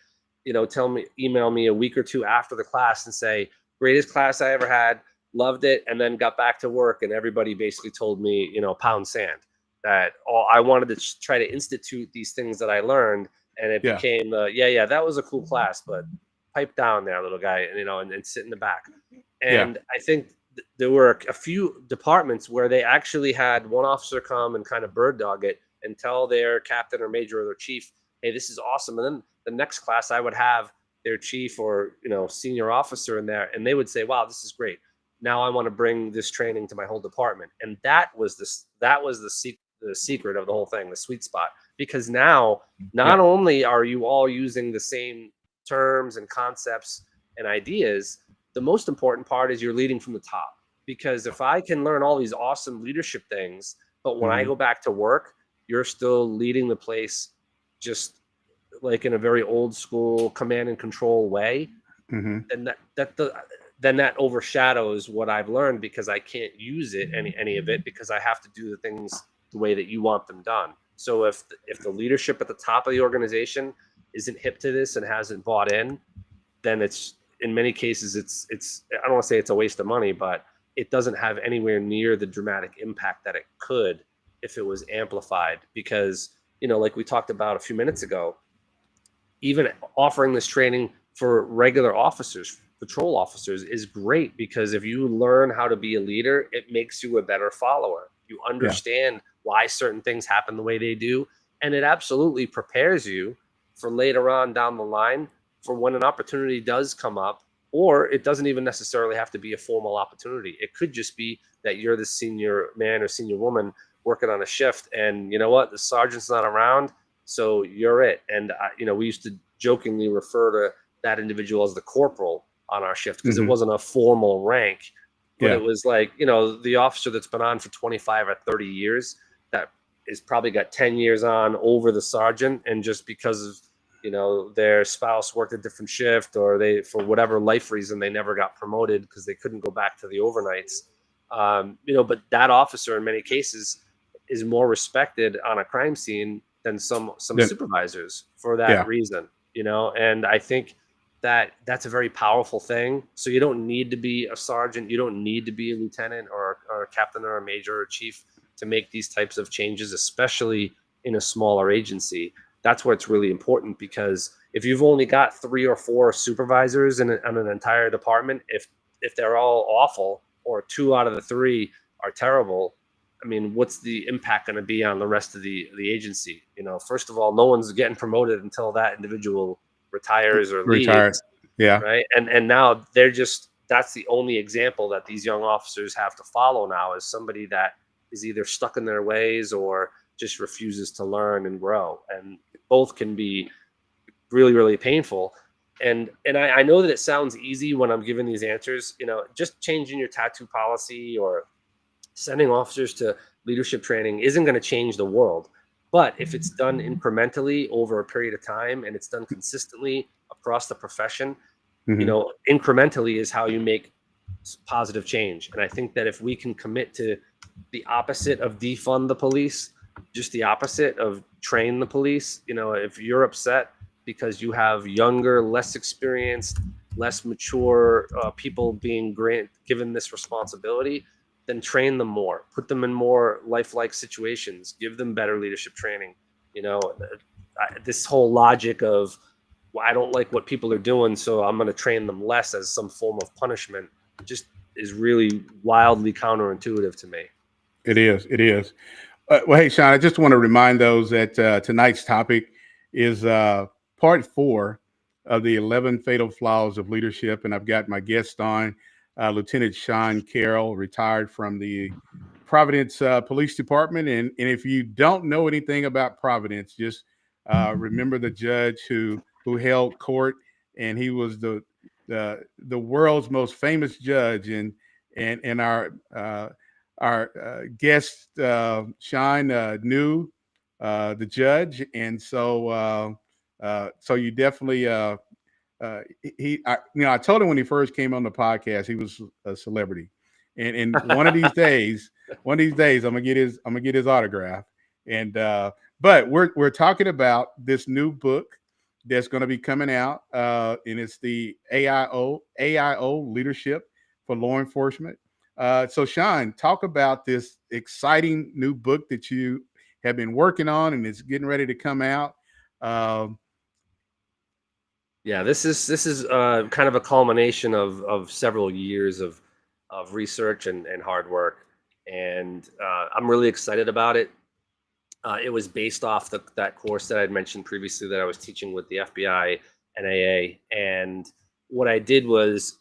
email me a week or two after the class and say, greatest class I ever had, loved it, and then got back to work and everybody basically told me, pound sand. That I wanted to try to institute these things that I learned, and it became that was a cool class, but pipe down there, little guy, and sit in the back. And I think there were a few departments where they actually had one officer come and kind of bird dog it and tell their captain or major or their chief, hey, this is awesome. And then the next class I would have their chief or senior officer in there, and they would say, wow, this is great. Now I want to bring this training to my whole department. And that was the secret of the whole thing, the sweet spot. Because now not only are you all using the same terms and concepts and ideas, the most important part is you're leading from the top. Because if I can learn all these awesome leadership things, but when I go back to work, you're still leading the place just like in a very old school command and control way, then that overshadows what I've learned, because I can't use it, any of it, because I have to do the things the way that you want them done. So if the leadership at the top of the organization isn't hip to this and hasn't bought in, then it's, in many cases, it's I don't want to say it's a waste of money, but it doesn't have anywhere near the dramatic impact that it could if it was amplified. Because, like we talked about a few minutes ago, even offering this training for regular officers, patrol officers, is great, because if you learn how to be a leader, it makes you a better follower. You understand why certain things happen the way they do, and it absolutely prepares you for later on down the line for when an opportunity does come up. Or it doesn't even necessarily have to be a formal opportunity. It could just be that you're the senior man or senior woman working on a shift, and you know what, the sergeant's not around, so you're it. And we used to jokingly refer to that individual as the corporal on our shift, because it wasn't a formal rank, but it was like, the officer that's been on for 25 or 30 years that is probably got 10 years on over the sergeant, and just because of their spouse worked a different shift, or they, for whatever life reason, they never got promoted because they couldn't go back to the overnights. But that officer in many cases is more respected on a crime scene than some supervisors for that reason, and I think that's a very powerful thing. So you don't need to be a sergeant, you don't need to be a lieutenant or a captain or a major or a chief to make these types of changes, especially in a smaller agency. That's where it's really important, because if you've only got 3 or 4 supervisors in an entire department, if they're all awful, or 2 out of the 3 are terrible, I mean, what's the impact going to be on the rest of the agency? First of all, no one's getting promoted until that individual retires or Retired. leaves, Yeah. right? And now that's the only example that these young officers have to follow now, is somebody that is either stuck in their ways or just refuses to learn and grow. And both can be really, really painful. And I know that it sounds easy when I'm giving these answers, just changing your tattoo policy or sending officers to leadership training isn't going to change the world. But if it's done incrementally over a period of time, and it's done consistently across the profession, incrementally is how you make positive change. And I think that if we can commit to the opposite of defund the police, just the opposite of train the police, if you're upset because you have younger, less experienced, less mature people being given this responsibility, then train them more, put them in more lifelike situations, give them better leadership training. This whole logic of, well, I don't like what people are doing, so I'm going to train them less as some form of punishment, just is really wildly counterintuitive to me. It is. It is. Well, hey, Sean, I just want to remind those that tonight's topic is part 4 of the 11 fatal flaws of leadership. And I've got my guest on, Lieutenant Sean Carroll, retired from the Providence Police Department. And if you don't know anything about Providence, just remember the judge who held court, and he was the world's most famous judge. And our guest, Sean, knew the judge, and so you definitely I told him when he first came on the podcast he was a celebrity, and one of these days, I'm gonna get his autograph. And but we're talking about this new book that's going to be coming out, and it's the AIO Leadership for Law Enforcement. So, Sean, talk about this exciting new book that you have been working on, and it's getting ready to come out. Yeah, this is kind of a culmination of several years of research and hard work, and I'm really excited about it. It was based off that course that I'd mentioned previously that I was teaching with the FBI and AA. And what I did was,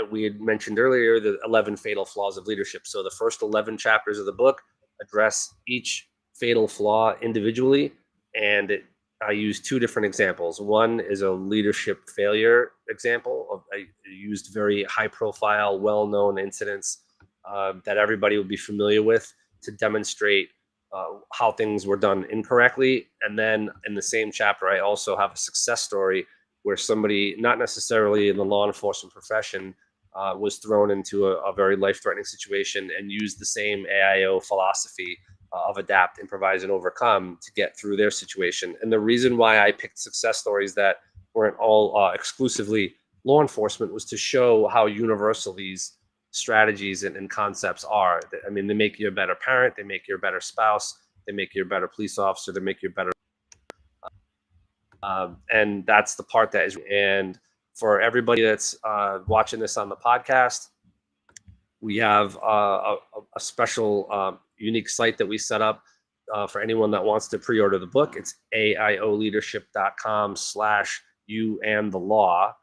we had mentioned earlier, the 11 fatal flaws of leadership. So the first 11 chapters of the book address each fatal flaw individually. And I used 2 different examples. One is a leadership failure example. I used very high profile, well-known incidents that everybody would be familiar with to demonstrate how things were done incorrectly. And then in the same chapter, I also have a success story where somebody, not necessarily in the law enforcement profession, was thrown into a very life-threatening situation and used the same AIO philosophy of adapt, improvise, and overcome to get through their situation. And the reason why I picked success stories that weren't all exclusively law enforcement was to show how universal these strategies and concepts are. I mean, they make you a better parent, they make you a better spouse, they make you a better police officer, they make you a better and that's the part that is. And for everybody that's watching this on the podcast, we have a special unique site that we set up for anyone that wants to pre-order the book. It's aioleadership.com/you and the law.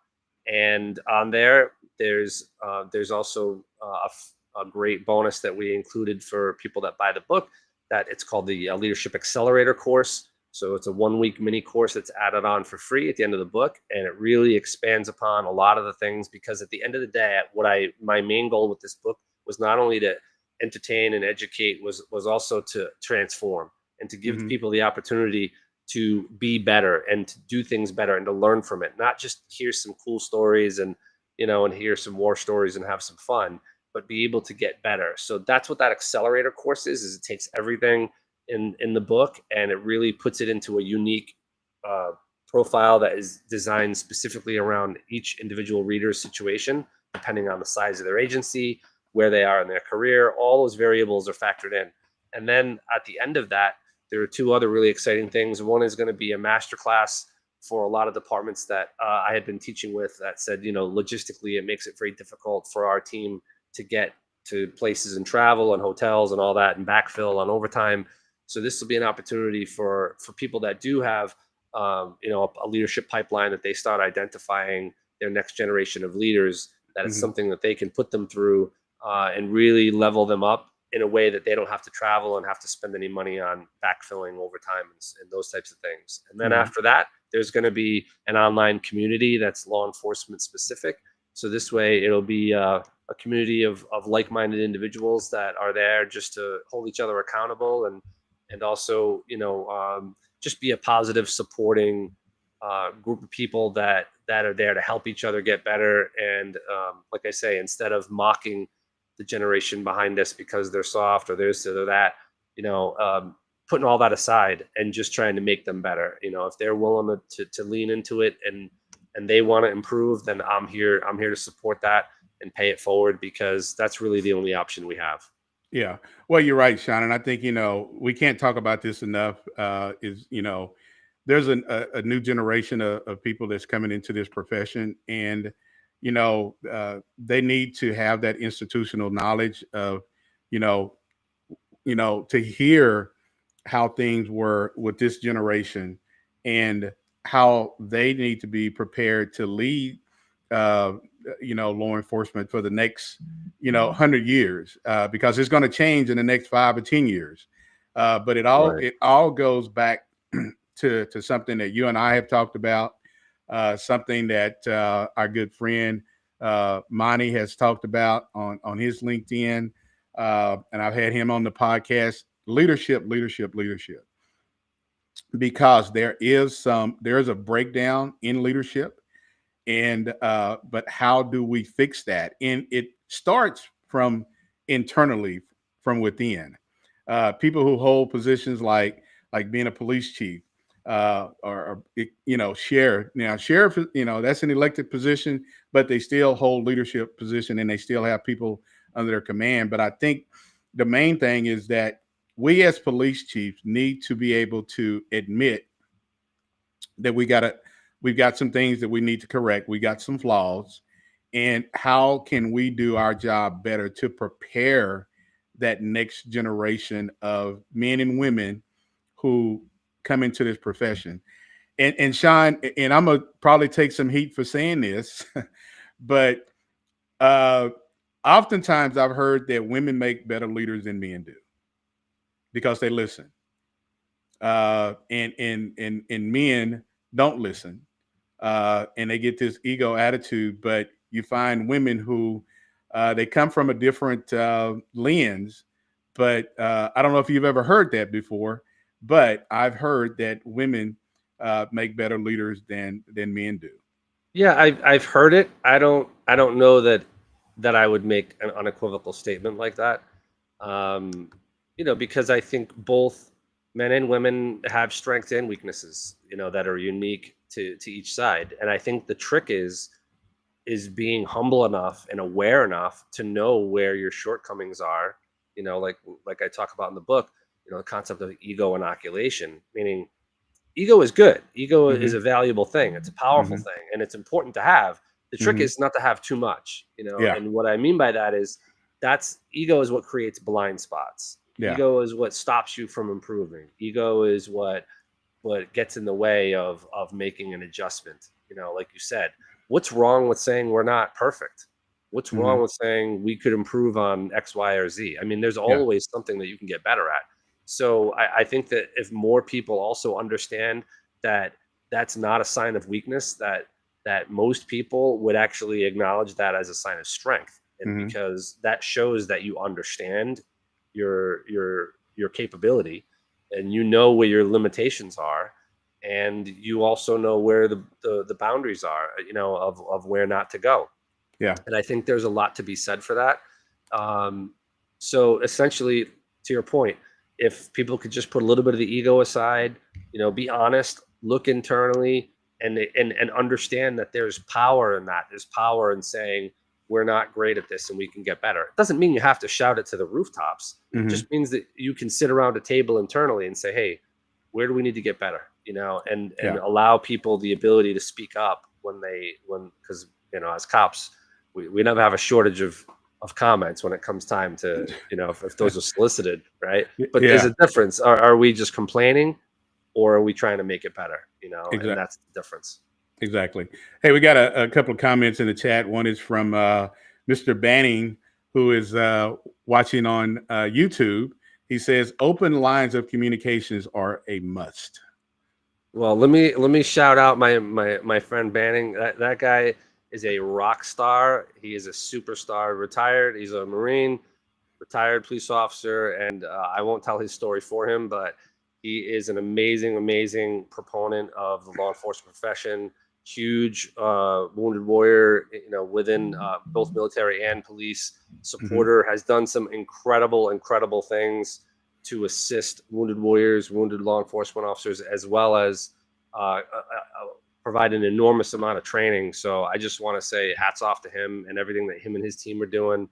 And on there's also a great bonus that we included for people that buy the book, that it's called the Leadership Accelerator course. So it's a 1-week mini course that's added on for free at the end of the book. And it really expands upon a lot of the things, because at the end of the day, my main goal with this book was not only to entertain and educate, was also to transform and to give people the opportunity to be better and to do things better and to learn from it. Not just hear some cool stories and hear some war stories and have some fun, but be able to get better. So that's what that accelerator course is it takes everything in the book, and it really puts it into a unique profile that is designed specifically around each individual reader's situation, depending on the size of their agency, where they are in their career. All those variables are factored in. And then at the end of that, there are two other really exciting things. One is going to be a masterclass for a lot of departments that I had been teaching with that said, logistically, it makes it very difficult for our team to get to places and travel and hotels and all that and backfill on overtime. So this will be an opportunity for people that do have, a leadership pipeline, that they start identifying their next generation of leaders, that it's something that they can put them through and really level them up in a way that they don't have to travel and have to spend any money on backfilling overtime and those types of things. And then after that, there's going to be an online community that's law enforcement specific. So this way it'll be a community of like-minded individuals that are there just to hold each other accountable and also, just be a positive supporting group of people that are there to help each other get better. And like I say, instead of mocking the generation behind us because they're soft or this or that, putting all that aside and just trying to make them better. If they're willing to lean into it and they want to improve, then I'm here to support that and pay it forward, because that's really the only option we have. Yeah. Well, you're right, Sean. And I think, we can't talk about this enough. There's a new generation of people that's coming into this profession, and, they need to have that institutional knowledge of, to hear how things were with this generation and how they need to be prepared to lead, law enforcement for the next, 100 years, because it's going to change in the next 5 or 10 years. But it all goes back to something that you and I have talked about, something that our good friend Monty has talked about on his LinkedIn, and I've had him on the podcast. Leadership, because there is a breakdown in leadership, and but how do we fix that? And it starts from internally, from within. People who hold positions like being a police chief, or sheriff. Now, sheriff, that's an elected position, but they still hold leadership position and they still have people under their command. But I think the main thing is that we as police chiefs need to be able to admit that we've got some things that we need to correct. We got some flaws, and how can we do our job better to prepare that next generation of men and women who come into this profession. And Sean, and I'm gonna probably take some heat for saying this, but oftentimes I've heard that women make better leaders than men do because they listen, and men don't listen, and they get this ego attitude. But you find women who they come from a different lens. But I don't know if you've ever heard that before, but I've heard that women make better leaders than men do. Yeah, I've heard it. I don't know that I would make an unequivocal statement like that. Because I think both men and women have strengths and weaknesses, that are unique to each side. And I think the trick is being humble enough and aware enough to know where your shortcomings are. Like I talk about in the book, the concept of ego inoculation, meaning ego is good. Ego is a valuable thing. It's a powerful thing, and it's important to have. The trick is not to have too much, And what I mean by that is ego is what creates blind spots. Yeah. Ego is what stops you from improving. Ego is what gets in the way of making an adjustment. Like you said, what's wrong with saying we're not perfect? What's wrong with saying we could improve on X, Y, or Z? I mean, there's always something that you can get better at. So I think that if more people also understand that that's not a sign of weakness, that most people would actually acknowledge that as a sign of strength, and because that shows that you understand your capability, and where your limitations are, and you also know where the boundaries are, of where not to go. Yeah. And I think there's a lot to be said for that. So essentially, to your point, if people could just put a little bit of the ego aside, be honest, look internally, and understand that there's power in that. There's power in saying we're not great at this and we can get better. It doesn't mean you have to shout it to the rooftops. It just means that you can sit around a table internally and say, hey, where do we need to get better? And allow people the ability to speak up because as cops, we never have a shortage of comments when it comes time to, if those are solicited, right? But there's a difference. Are we just complaining, or are we trying to make it better? Exactly. And that's the difference. Exactly. Hey, we got a couple of comments in the chat. One is from Mr. Banning, who is watching on YouTube. He says, open lines of communications are a must. Well, let me shout out my friend Banning. That guy is a rock star. He is a superstar, retired. He's a Marine, retired police officer, and I won't tell his story for him, but he is an amazing proponent of the law enforcement profession. Huge wounded warrior, within both military and police supporter. Has done some incredible things to assist wounded warriors, wounded law enforcement officers, as well as provide an enormous amount of training. So I just want to say hats off to him and everything that him and his team are doing.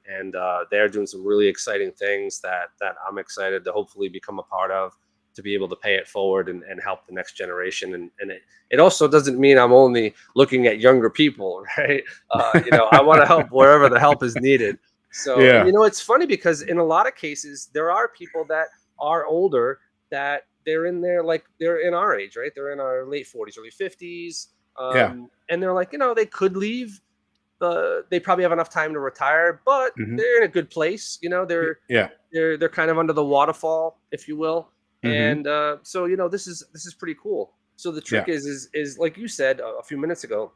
And they're doing some really exciting things that I'm excited to hopefully become a part of, to be able to pay it forward and help the next generation. And it also doesn't mean I'm only looking at younger people, right? I want to help wherever the help is needed. So, it's funny because in a lot of cases, there are people that are older that they're in our age, right? They're in our late 40s, early 50s. And they're like, they could leave. They probably have enough time to retire, but they're in a good place. They're kind of under the waterfall, if you will. And so, this is pretty cool. So the trick is like you said a few minutes ago,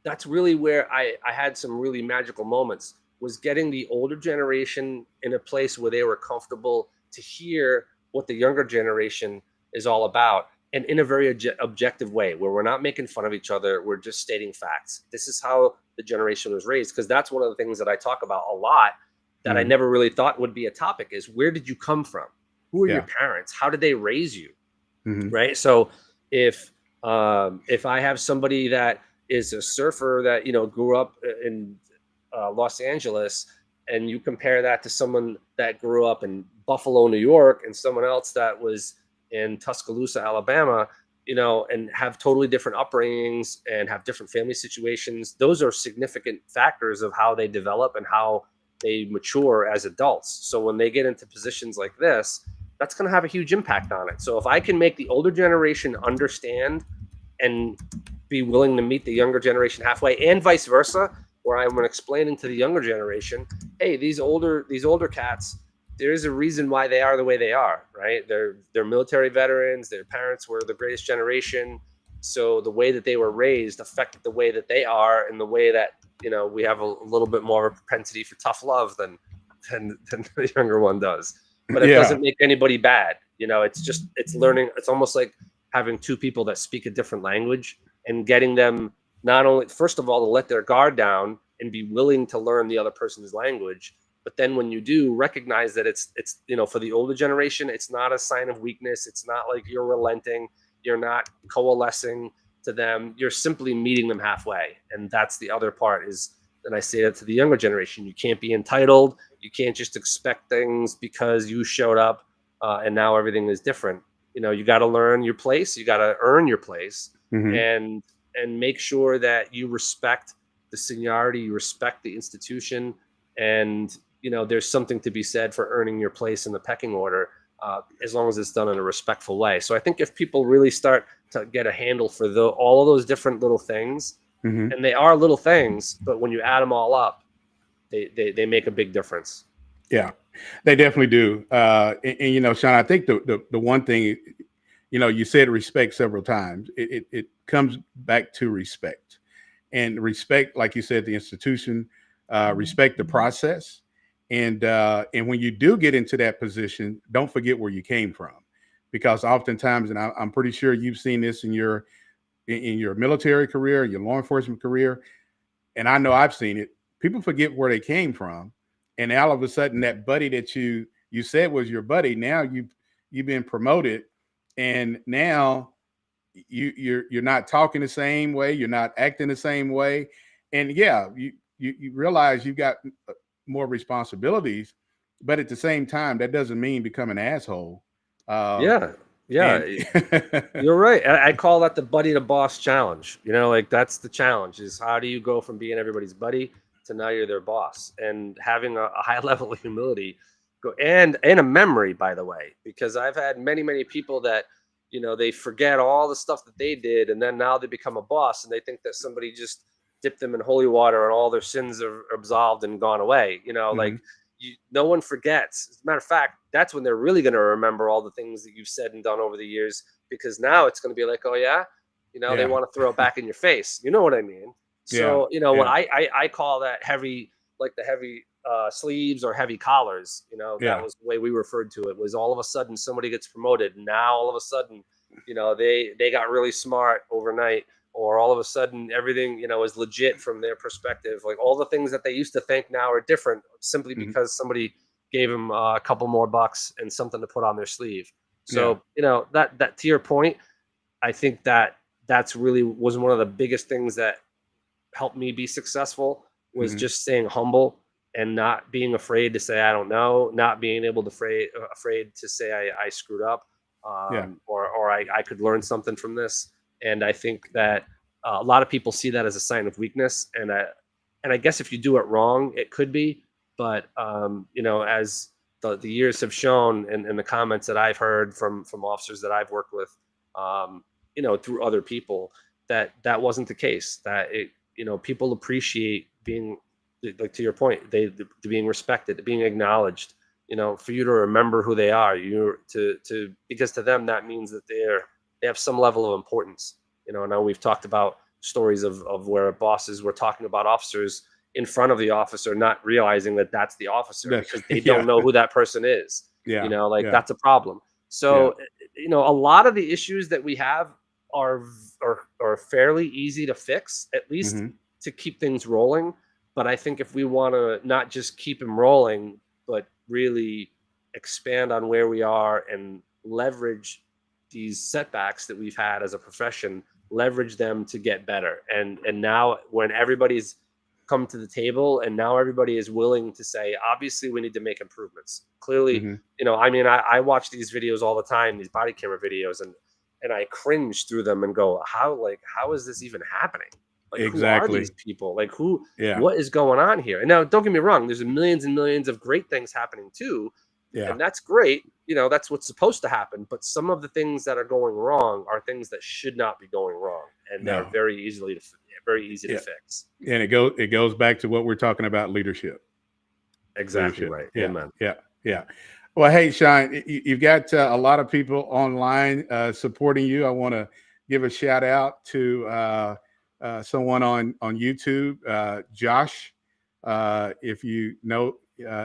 that's really where I had some really magical moments, was getting the older generation in a place where they were comfortable to hear what the younger generation is all about, and in a very objective way, where we're not making fun of each other. We're just stating facts. This is how the generation was raised. Because that's one of the things that I talk about a lot that I never really thought would be a topic, is where did you come from? Who are your parents? How did they raise you? Right. So if I have somebody that is a surfer that, grew up in Los Angeles, and you compare that to someone that grew up in Buffalo, New York, and someone else that was in Tuscaloosa, Alabama, and have totally different upbringings and have different family situations, those are significant factors of how they develop and how they mature as adults. So when they get into positions like this, that's going to have a huge impact on it. So if I can make the older generation understand and be willing to meet the younger generation halfway, and vice versa, where I'm explaining to the younger generation, hey, these older cats, there's a reason why they are the way they are, right? They're military veterans. Their parents were the greatest generation. So the way that they were raised affected the way that they are, and the way that, we have a little bit more of a propensity for tough love than the younger one does. But it doesn't make anybody bad. It's learning. It's almost like having two people that speak a different language and getting them not only, first of all, to let their guard down and be willing to learn the other person's language. But then when you do, recognize that it's for the older generation, it's not a sign of weakness. It's not like you're relenting. You're not coalescing to them. You're simply meeting them halfway. And that's the other part is, and I say that to the younger generation, you can't be entitled. You can't just expect things because you showed up and now everything is different. You got to learn your place. You got to earn your place, and make sure that you respect the seniority, you respect the institution, and there's something to be said for earning your place in the pecking order, as long as it's done in a respectful way. So I think if people really start to get a handle for all of those different little things, and they are little things, but when you add them all up, they make a big difference. Yeah, they definitely do. And Sean, I think the one thing, you said respect several times. It comes back to respect, and respect, like you said, the institution, respect the process. And when you do get into that position, don't forget where you came from, because oftentimes, and I'm pretty sure you've seen this in your military career, your law enforcement career, and I know I've seen it. People forget where they came from, and all of a sudden, that buddy that you said was your buddy, now you've been promoted, and now you're not talking the same way, you're not acting the same way, and yeah, you realize you've got more responsibilities, but at the same time, that doesn't mean become an asshole. Yeah, And yeah, you're right. I call that the buddy to boss challenge. You know, like that's the challenge is how do you go from being everybody's buddy to now you're their boss and having a high level of humility and a memory, by the way, because I've had many people that, you know, they forget all the stuff that they did and then now they become a boss and they think that somebody just dipped them in holy water and all their sins are absolved and gone away. You know, like Mhm. no one forgets. As a matter of fact, that's when they're really going to remember all the things that you've said and done over the years, because now it's going to be like, oh yeah, you know, they Yeah, want to throw it back in your face. You know what I mean? yeah, So, you know, when yeah, I call that heavy, like the heavy sleeves or heavy collars, you know, that yeah. was the way we referred to it. Was all of a sudden somebody gets promoted. Now all of a sudden, you know, they got really smart overnight, or all of a sudden everything, you know, is legit from their perspective. Like all the things that they used to think now are different simply Mhm. because somebody gave them a couple more bucks and something to put on their sleeve. Yeah. So, you know, that to your point, I think that's really was one of the biggest things that helped me be successful, was Mhm. just staying humble and not being afraid to say I don't know, not being able to afraid to say I screwed up, Yeah. or I could learn something from this. And I think that a lot of people see that as a sign of weakness, and I guess if you do it wrong, it could be. But you know, as the years have shown, and the comments that I've heard from officers that I've worked with, you know, through other people, that wasn't the case. That it, you know, people appreciate being, like to your point, they being respected, being acknowledged. You know, for you to remember who they are, you to because to them that means that they have some level of importance. You know, now we've talked about stories of where bosses were talking about officers in front of the officer, not realizing that that's the officer That's because they yeah, don't know who that person is. You yeah, know, like yeah, that's a problem. yeah. So, you know, a lot of the issues that we have are fairly easy to fix, at least Mhm. to keep things rolling. But I think if we want to not just keep them rolling, but really expand on where we are and leverage these setbacks that we've had as a profession, leverage them to get better. And now when everybody's come to the table and now everybody is willing to say, obviously we need to make improvements. Clearly, Mhm. you know, I mean, I watch these videos all the time, these body camera videos, and I cringe through them and go, how is this even happening? Like, who are these Exactly. people? Like, who, Yeah. what is going on here? And now, don't get me wrong, there's millions and millions of great things happening too, Yeah. and that's great. You know, that's what's supposed to happen. But some of the things that are going wrong are things that should not be going wrong, and they're No. very easy to Yeah. fix. And it goes back to what we're talking about, leadership. Exactly Leadership. right. Yeah. Amen. Yeah. Yeah. Well, hey, Sean, you've got a lot of people online supporting you. I want to give a shout out to someone on YouTube, Josh. If you know,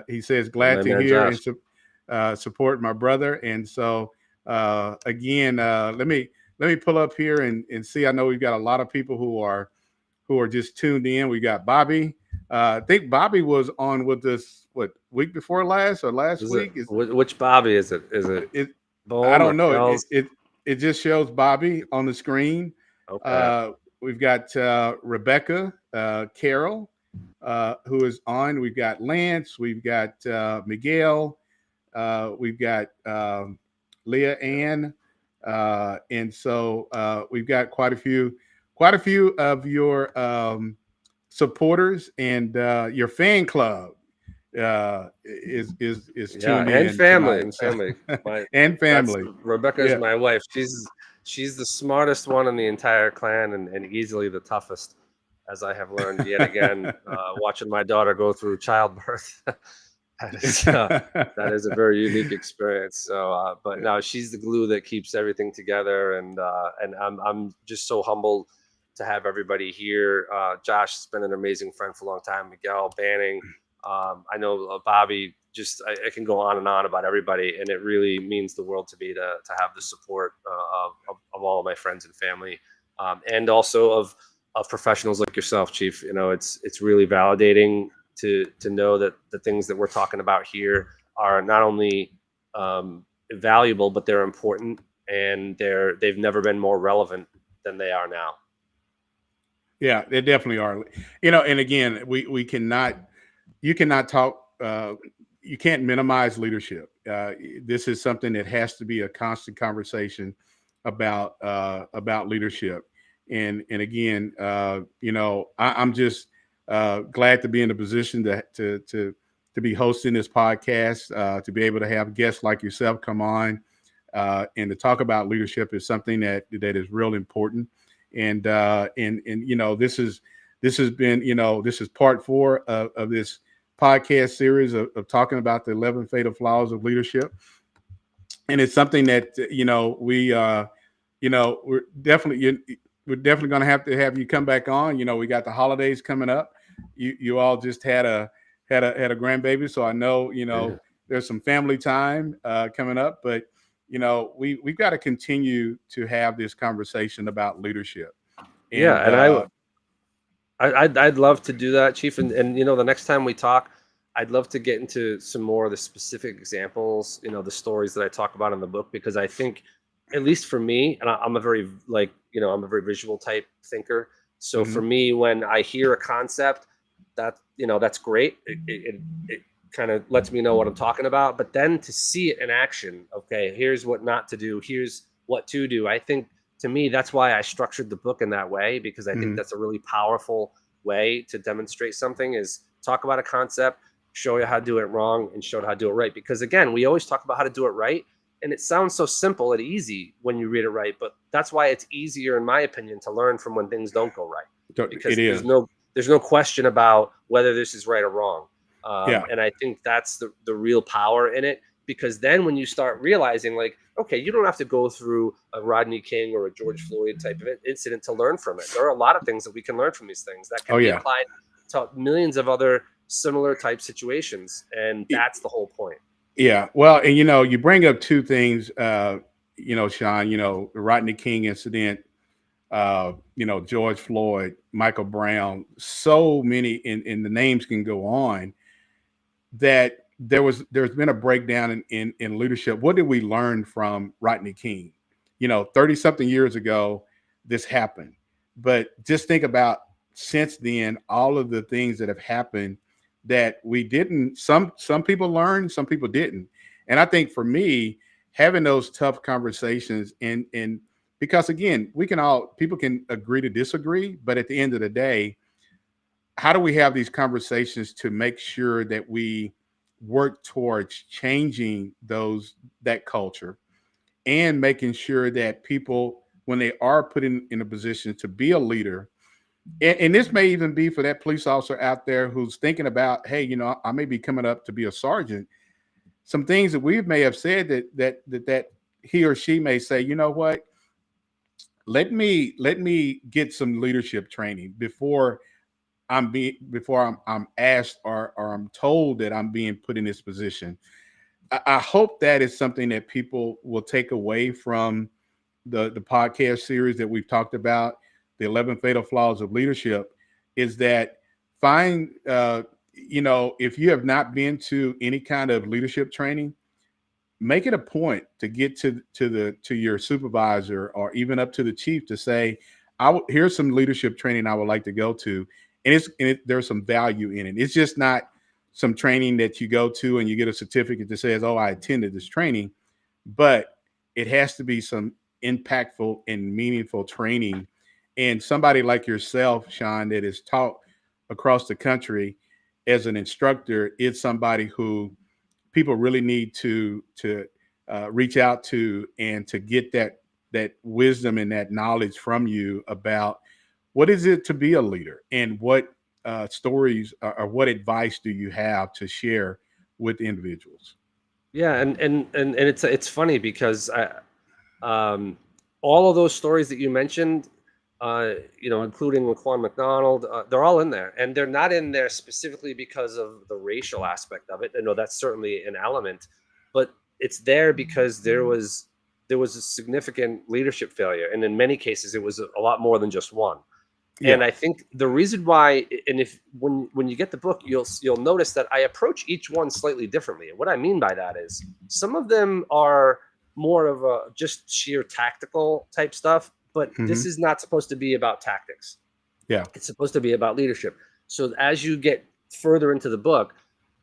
he says, Yeah, glad my to man hear Josh. and support my brother. And so, again, let me pull up here and see. I know we've got a lot of people who are just tuned in. We got Bobby. I think Bobby was on with us what, week before last or last Is it week? Is which Bobby is it? Is it it? I Bohm or don't know. It Kells? it it just shows Bobby on the screen. Okay. Uh, we've got Rebecca Carroll, who is on. We've got Lance. We've got Miguel. We've got Leah Ann, and so we've got quite a few of your supporters, and your fan club is Yeah, tuned and in tonight, family, so family. My and that's family. Rebecca is Yeah. my wife. She's the smartest one in the entire clan and easily the toughest, as I have learned yet again, watching my daughter go through childbirth. That is that is a very unique experience. So, but no, she's the glue that keeps everything together, and I'm just so humbled to have everybody here. Josh has been an amazing friend for a long time. Miguel Banning, I know Bobby. Just I can go on and on about everybody, and it really means the world to me to have the support of all of my friends and family, and also of professionals like yourself, Chief. You know, it's really validating to know that the things that we're talking about here are not only valuable, but they're important, and they've never been more relevant than they are now. Yeah, they definitely are. And again, we cannot, you cannot talk, you can't minimize leadership. This is something that has to be a constant conversation about leadership. And again, I'm just glad to be in a position to be hosting this podcast, to be able to have guests like yourself come on, and to talk about leadership is something that is real important. And this has been, this is part 4 of this podcast series of talking about the 11 fatal flaws of leadership. And it's something that, we're definitely going to have you come back on. We got the holidays coming up. You all just had a grandbaby. So I know, there's some family time coming up, but we've got to continue to have this conversation about leadership. And I'd love to do that, Chief. And the next time we talk, I'd love to get into some more of the specific examples, the stories that I talk about in the book, because I think, at least for me, and I'm a very I'm a very visual type thinker. So for me, when I hear a concept, that's great. It kind of lets me know what I'm talking about. But then to see it in action, okay, here's what not to do, here's what to do. I think, to me, that's why I structured the book in that way, because I think that's a really powerful way to demonstrate something, is talk about a concept, show you how to do it wrong, and show how to do it right. Because again, we always talk about how to do it right, and it sounds so simple and easy when you read it right, but that's why it's easier, in my opinion, to learn from when things don't go right. Because there's no question about whether this is right or wrong. And I think that's the real power in it, because then when you start realizing, like, okay, you don't have to go through a Rodney King or a George Floyd type of incident to learn from it. There are a lot of things that we can learn from these things that can be applied to millions of other similar type situations. And that's the whole point. Yeah. Well, and you bring up 2 things, Sean, the Rodney King incident, George Floyd, Michael Brown, so many, and the names can go on, that there's been a breakdown in leadership. What did we learn from Rodney King? 30 something years ago, this happened. But just think about since then, all of the things that have happened that we didn't, some people learned, some people didn't. And I think for me, having those tough conversations, and because again, people can agree to disagree, but at the end of the day, how do we have these conversations to make sure that we work towards changing that culture, and making sure that people, when they are put in a position to be a leader, and this may even be for that police officer out there who's thinking about, hey, I may be coming up to be a sergeant. Some things that we may have said that he or she may say, you know what, let me get some leadership training before I'm asked or I'm told that I'm being put in this position. I hope that is something that people will take away from the podcast series that we've talked about, the 11 fatal flaws of leadership, is that find, if you have not been to any kind of leadership training, make it a point to get to your supervisor or even up to the chief to say, here's some leadership training I would like to go to. And there's some value in it. It's just not some training that you go to and you get a certificate that says, oh, I attended this training, but it has to be some impactful and meaningful training. And somebody like yourself, Sean, that is taught across the country as an instructor, is somebody who people really need to reach out to, and to get that wisdom and that knowledge from you about what is it to be a leader, and what stories or what advice do you have to share with individuals? Yeah, and it's funny because all of those stories that you mentioned, including Laquan McDonald, they're all in there, and they're not in there specifically because of the racial aspect of it. I know that's certainly an element, but it's there because there was a significant leadership failure, and in many cases, it was a lot more than just one. Yeah. And I think the reason why, and if when you get the book, you'll notice that I approach each one slightly differently. And what I mean by that is some of them are more of a just sheer tactical type stuff. But this is not supposed to be about tactics. Yeah. It's supposed to be about leadership. So as you get further into the book,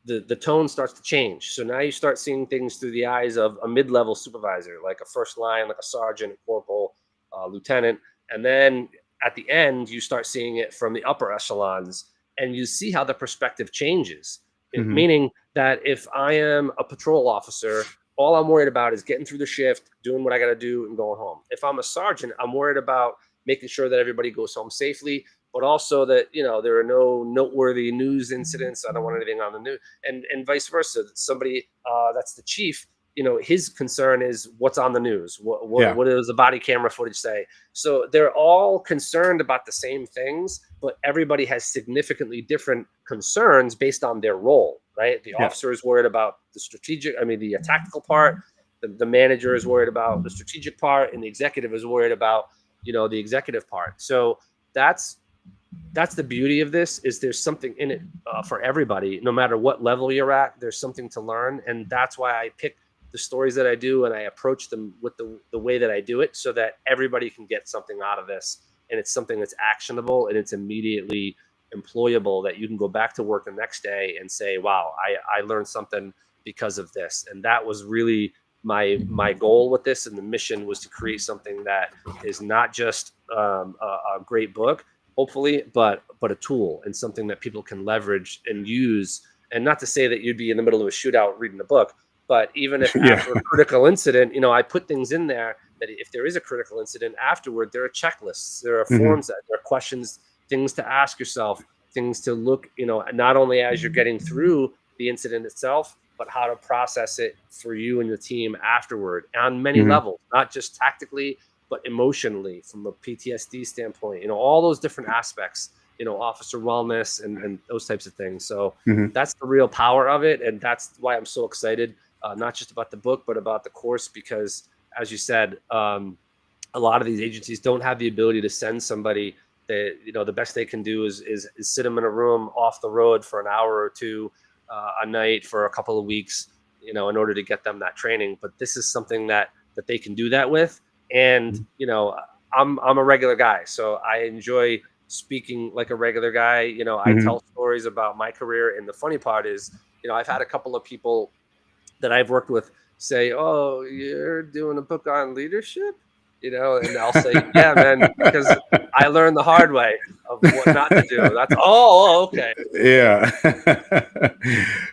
the tone starts to change. So now you start seeing things through the eyes of a mid-level supervisor, like a first line, like a sergeant, corporal, lieutenant. And then at the end, you start seeing it from the upper echelons, and you see how the perspective changes. Meaning that if I am a patrol officer, all I'm worried about is getting through the shift, doing what I got to do, and going home. If I'm a sergeant, I'm worried about making sure that everybody goes home safely, but also that, there are no noteworthy news incidents. I don't want anything on the news, and vice versa. Somebody that's the chief, his concern is what's on the news. What does the body camera footage say? So they're all concerned about the same things, but everybody has significantly different concerns based on their role, right? The officer is worried about the tactical part. The manager is worried about the strategic part, and the executive is worried about, the executive part. So that's the beauty of this, is there's something in it for everybody, no matter what level you're at. There's something to learn, and that's why I pick the stories that I do, and I approach them with the way that I do it, so that everybody can get something out of this, and it's something that's actionable and it's immediately employable, that you can go back to work the next day and say, wow, I learned something because of this. And that was really my goal with this, and the mission was to create something that is not just a great book, hopefully, but a tool and something that people can leverage and use. And not to say that you'd be in the middle of a shootout reading a book, but even if after a critical incident, I put things in there that if there is a critical incident afterward, there are checklists, there are forms, there are questions, things to ask yourself, things to look, not only as you're getting through the incident itself, but how to process it for you and the team afterward on many levels, not just tactically, but emotionally, from a PTSD standpoint, all those different aspects, officer wellness and those types of things. So that's the real power of it. And that's why I'm so excited, not just about the book, but about the course, because as you said, a lot of these agencies don't have the ability to send somebody that, the best they can do is sit them in a room off the road for an hour or two a night for a couple of weeks, in order to get them that training. But this is something that they can do that with. And, I'm a regular guy, so I enjoy speaking like a regular guy. I tell stories about my career. And the funny part is, I've had a couple of people that I've worked with say, "Oh, you're doing a book on leadership?" And I'll say, "Yeah, man, because I learned the hard way of what not to do." That's okay. Yeah.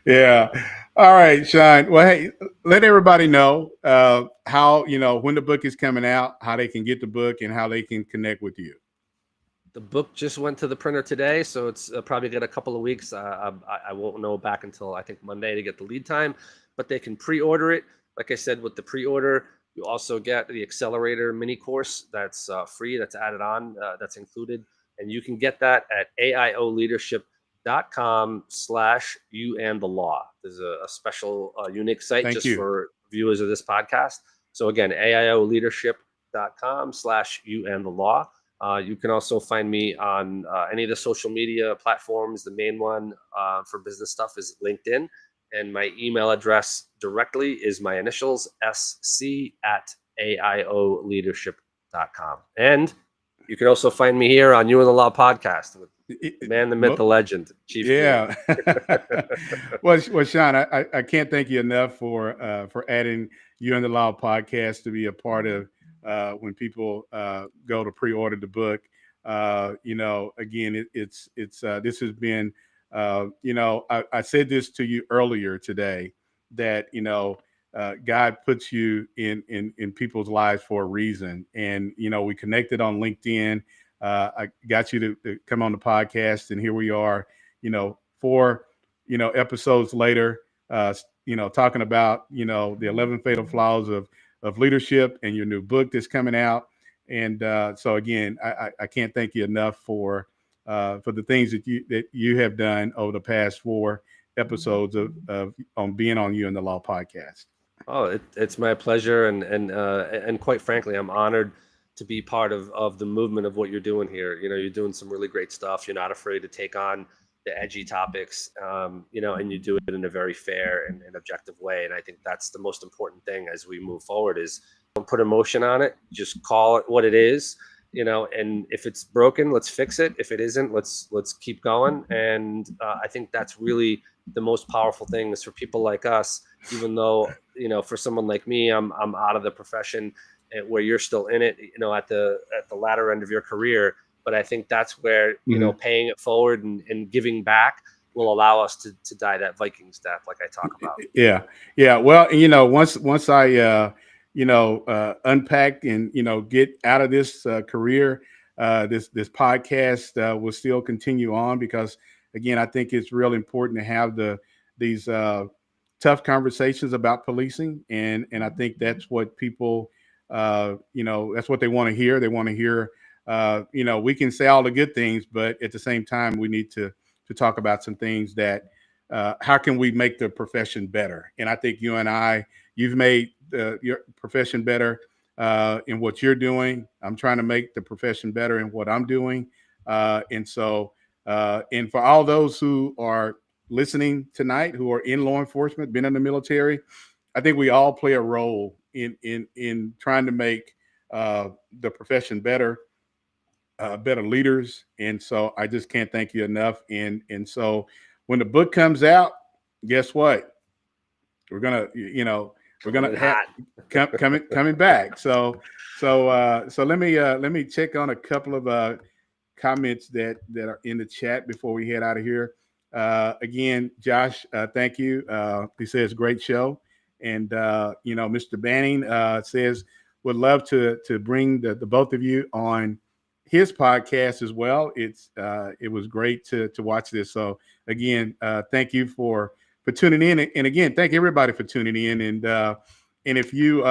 Yeah. All right, Sean. Well, hey, let everybody know how, when the book is coming out, how they can get the book, and how they can connect with you. The book just went to the printer today, so it's probably got a couple of weeks. I won't know back until I think Monday to get the lead time, but they can pre-order it. Like I said, with the pre-order, you also get the accelerator mini course that's free, that's added on, that's included. And you can get that at aioleadership.com/you and the law. There's a special unique site for viewers of this podcast. So again, aioleadership.com/you and the law. You can also find me on any of the social media platforms. The main one for business stuff is LinkedIn. And my email address directly is my initials, sc@aioleadership.com. And you can also find me here on You and the Law podcast with the man, the myth, the legend, Chief. Yeah. Well, Sean, I can't thank you enough for adding You and the Law podcast to be a part of when people go to pre-order the book. Again, it's this has been, I said this to you earlier today, that, God puts you in people's lives for a reason. And, we connected on LinkedIn. I got you to come on the podcast, and here we are, 4, episodes later, talking about, the 11 fatal flaws of leadership, and your new book that's coming out. And so again, I can't thank you enough for the things that you have done over the past 4 episodes of on being on You and the Law podcast. Oh, it's my pleasure, and quite frankly, I'm honored to be part of the movement of what you're doing here. You're doing some really great stuff. You're not afraid to take on the edgy topics, and you do it in a very fair and objective way. And I think that's the most important thing as we move forward is don't put emotion on it. Just call it what it is, and if it's broken, let's fix it. If it isn't, let's keep going. And I think that's really the most powerful thing is for people like us, even though, for someone like me, I'm out of the profession where you're still in it, at the latter end of your career. But I think that's where, paying it forward and giving back will allow us to die that Vikings death, like I talk about. Yeah. Yeah. Well, once I, unpack and, get out of this career, this podcast will still continue on because, again, I think it's real important to have these tough conversations about policing. And I think that's what people, that's what they want to hear. They want to hear, we can say all the good things, but at the same time, we need to talk about some things that, how can we make the profession better? And I think you and you've made your profession better in what you're doing. I'm trying to make the profession better in what I'm doing. And so, and for all those who are listening tonight, who are in law enforcement, been in the military, I think we all play a role in trying to make the profession better. Better leaders. And so I just can't thank you enough. And so when the book comes out, guess what? We're gonna have coming back. So let me check on a couple of comments that are in the chat before we head out of here. Again, Josh, thank you. He says great show. And Mr. Banning says would love to bring the both of you on his podcast as well. It was great to watch this. So again, thank you for tuning in, and again, thank everybody for tuning in. And if you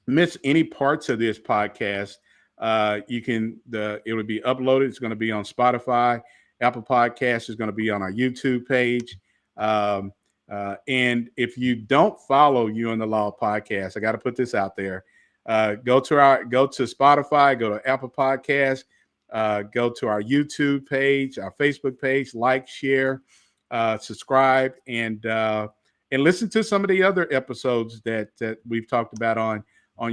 miss any parts of this podcast, it would be uploaded. It's going to be on Spotify, Apple Podcasts. It's going to be on our YouTube page. And if you don't follow You and the Law podcast, I got to put this out there. Go to Spotify, go to Apple Podcasts, go to our YouTube page, our Facebook page, like, share, subscribe, and listen to some of the other episodes that we've talked about on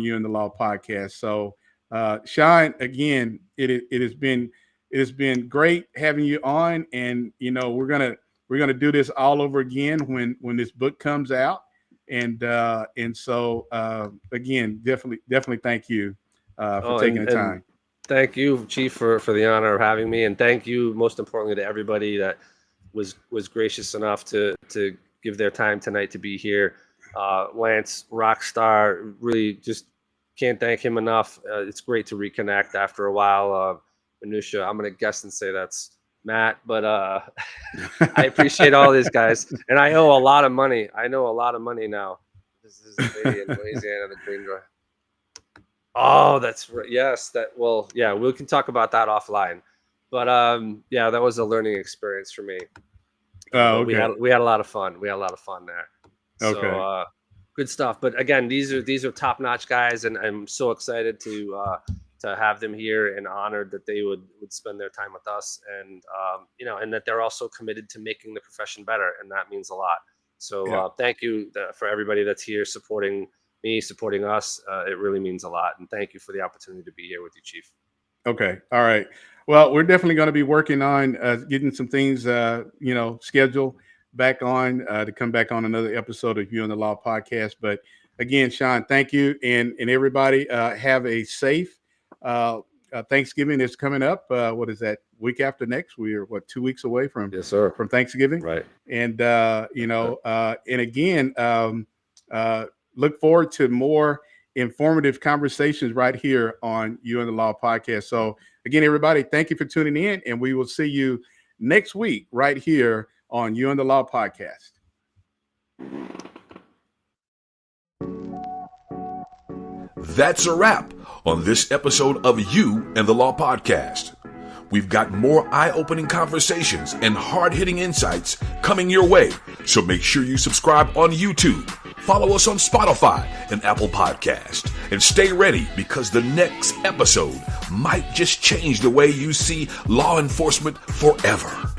You and the Law podcast. So, Sean, again, it has been great having you on, and we're gonna do this all over again when this book comes out. And so again, definitely thank you for taking the time. Thank you, Chief, for the honor of having me, and thank you most importantly to everybody that was gracious enough to give their time tonight to be here. Lance, rockstar, really just can't thank him enough. It's great to reconnect after a while. Minutia, I'm gonna guess and say that's Matt, but I appreciate all these guys, and I owe a lot of money. I know a lot of money now. This is a lady in Louisiana, the Green Door. Oh, that's right. Yes, yeah, we can talk about that offline. But yeah, that was a learning experience for me. Oh, okay. We had a lot of fun. We had a lot of fun there. Okay. So good stuff. But again, these are top-notch guys, and I'm so excited to have them here and honored that they would spend their time with us, and and that they're also committed to making the profession better, and that means a lot. So thank you for everybody that's here supporting me, supporting us. It really means a lot, and thank you for the opportunity to be here with you, Chief. Okay. All right. Well, we're definitely going to be working on getting some things scheduled back on to come back on another episode of You and the Law podcast. But again, Sean, thank you, and everybody have a safe Thanksgiving is coming up. What is that? Week after next? We are 2 weeks away from from Thanksgiving, right? And and again, look forward to more informative conversations right here on You and the Law podcast. So again, everybody, thank you for tuning in, and we will see you next week right here on You and the Law podcast. That's a wrap on this episode of You and the Law podcast. We've got more eye-opening conversations and hard-hitting insights coming your way, so make sure you subscribe on YouTube, follow us on Spotify and Apple Podcast, and stay ready because the next episode might just change the way you see law enforcement forever.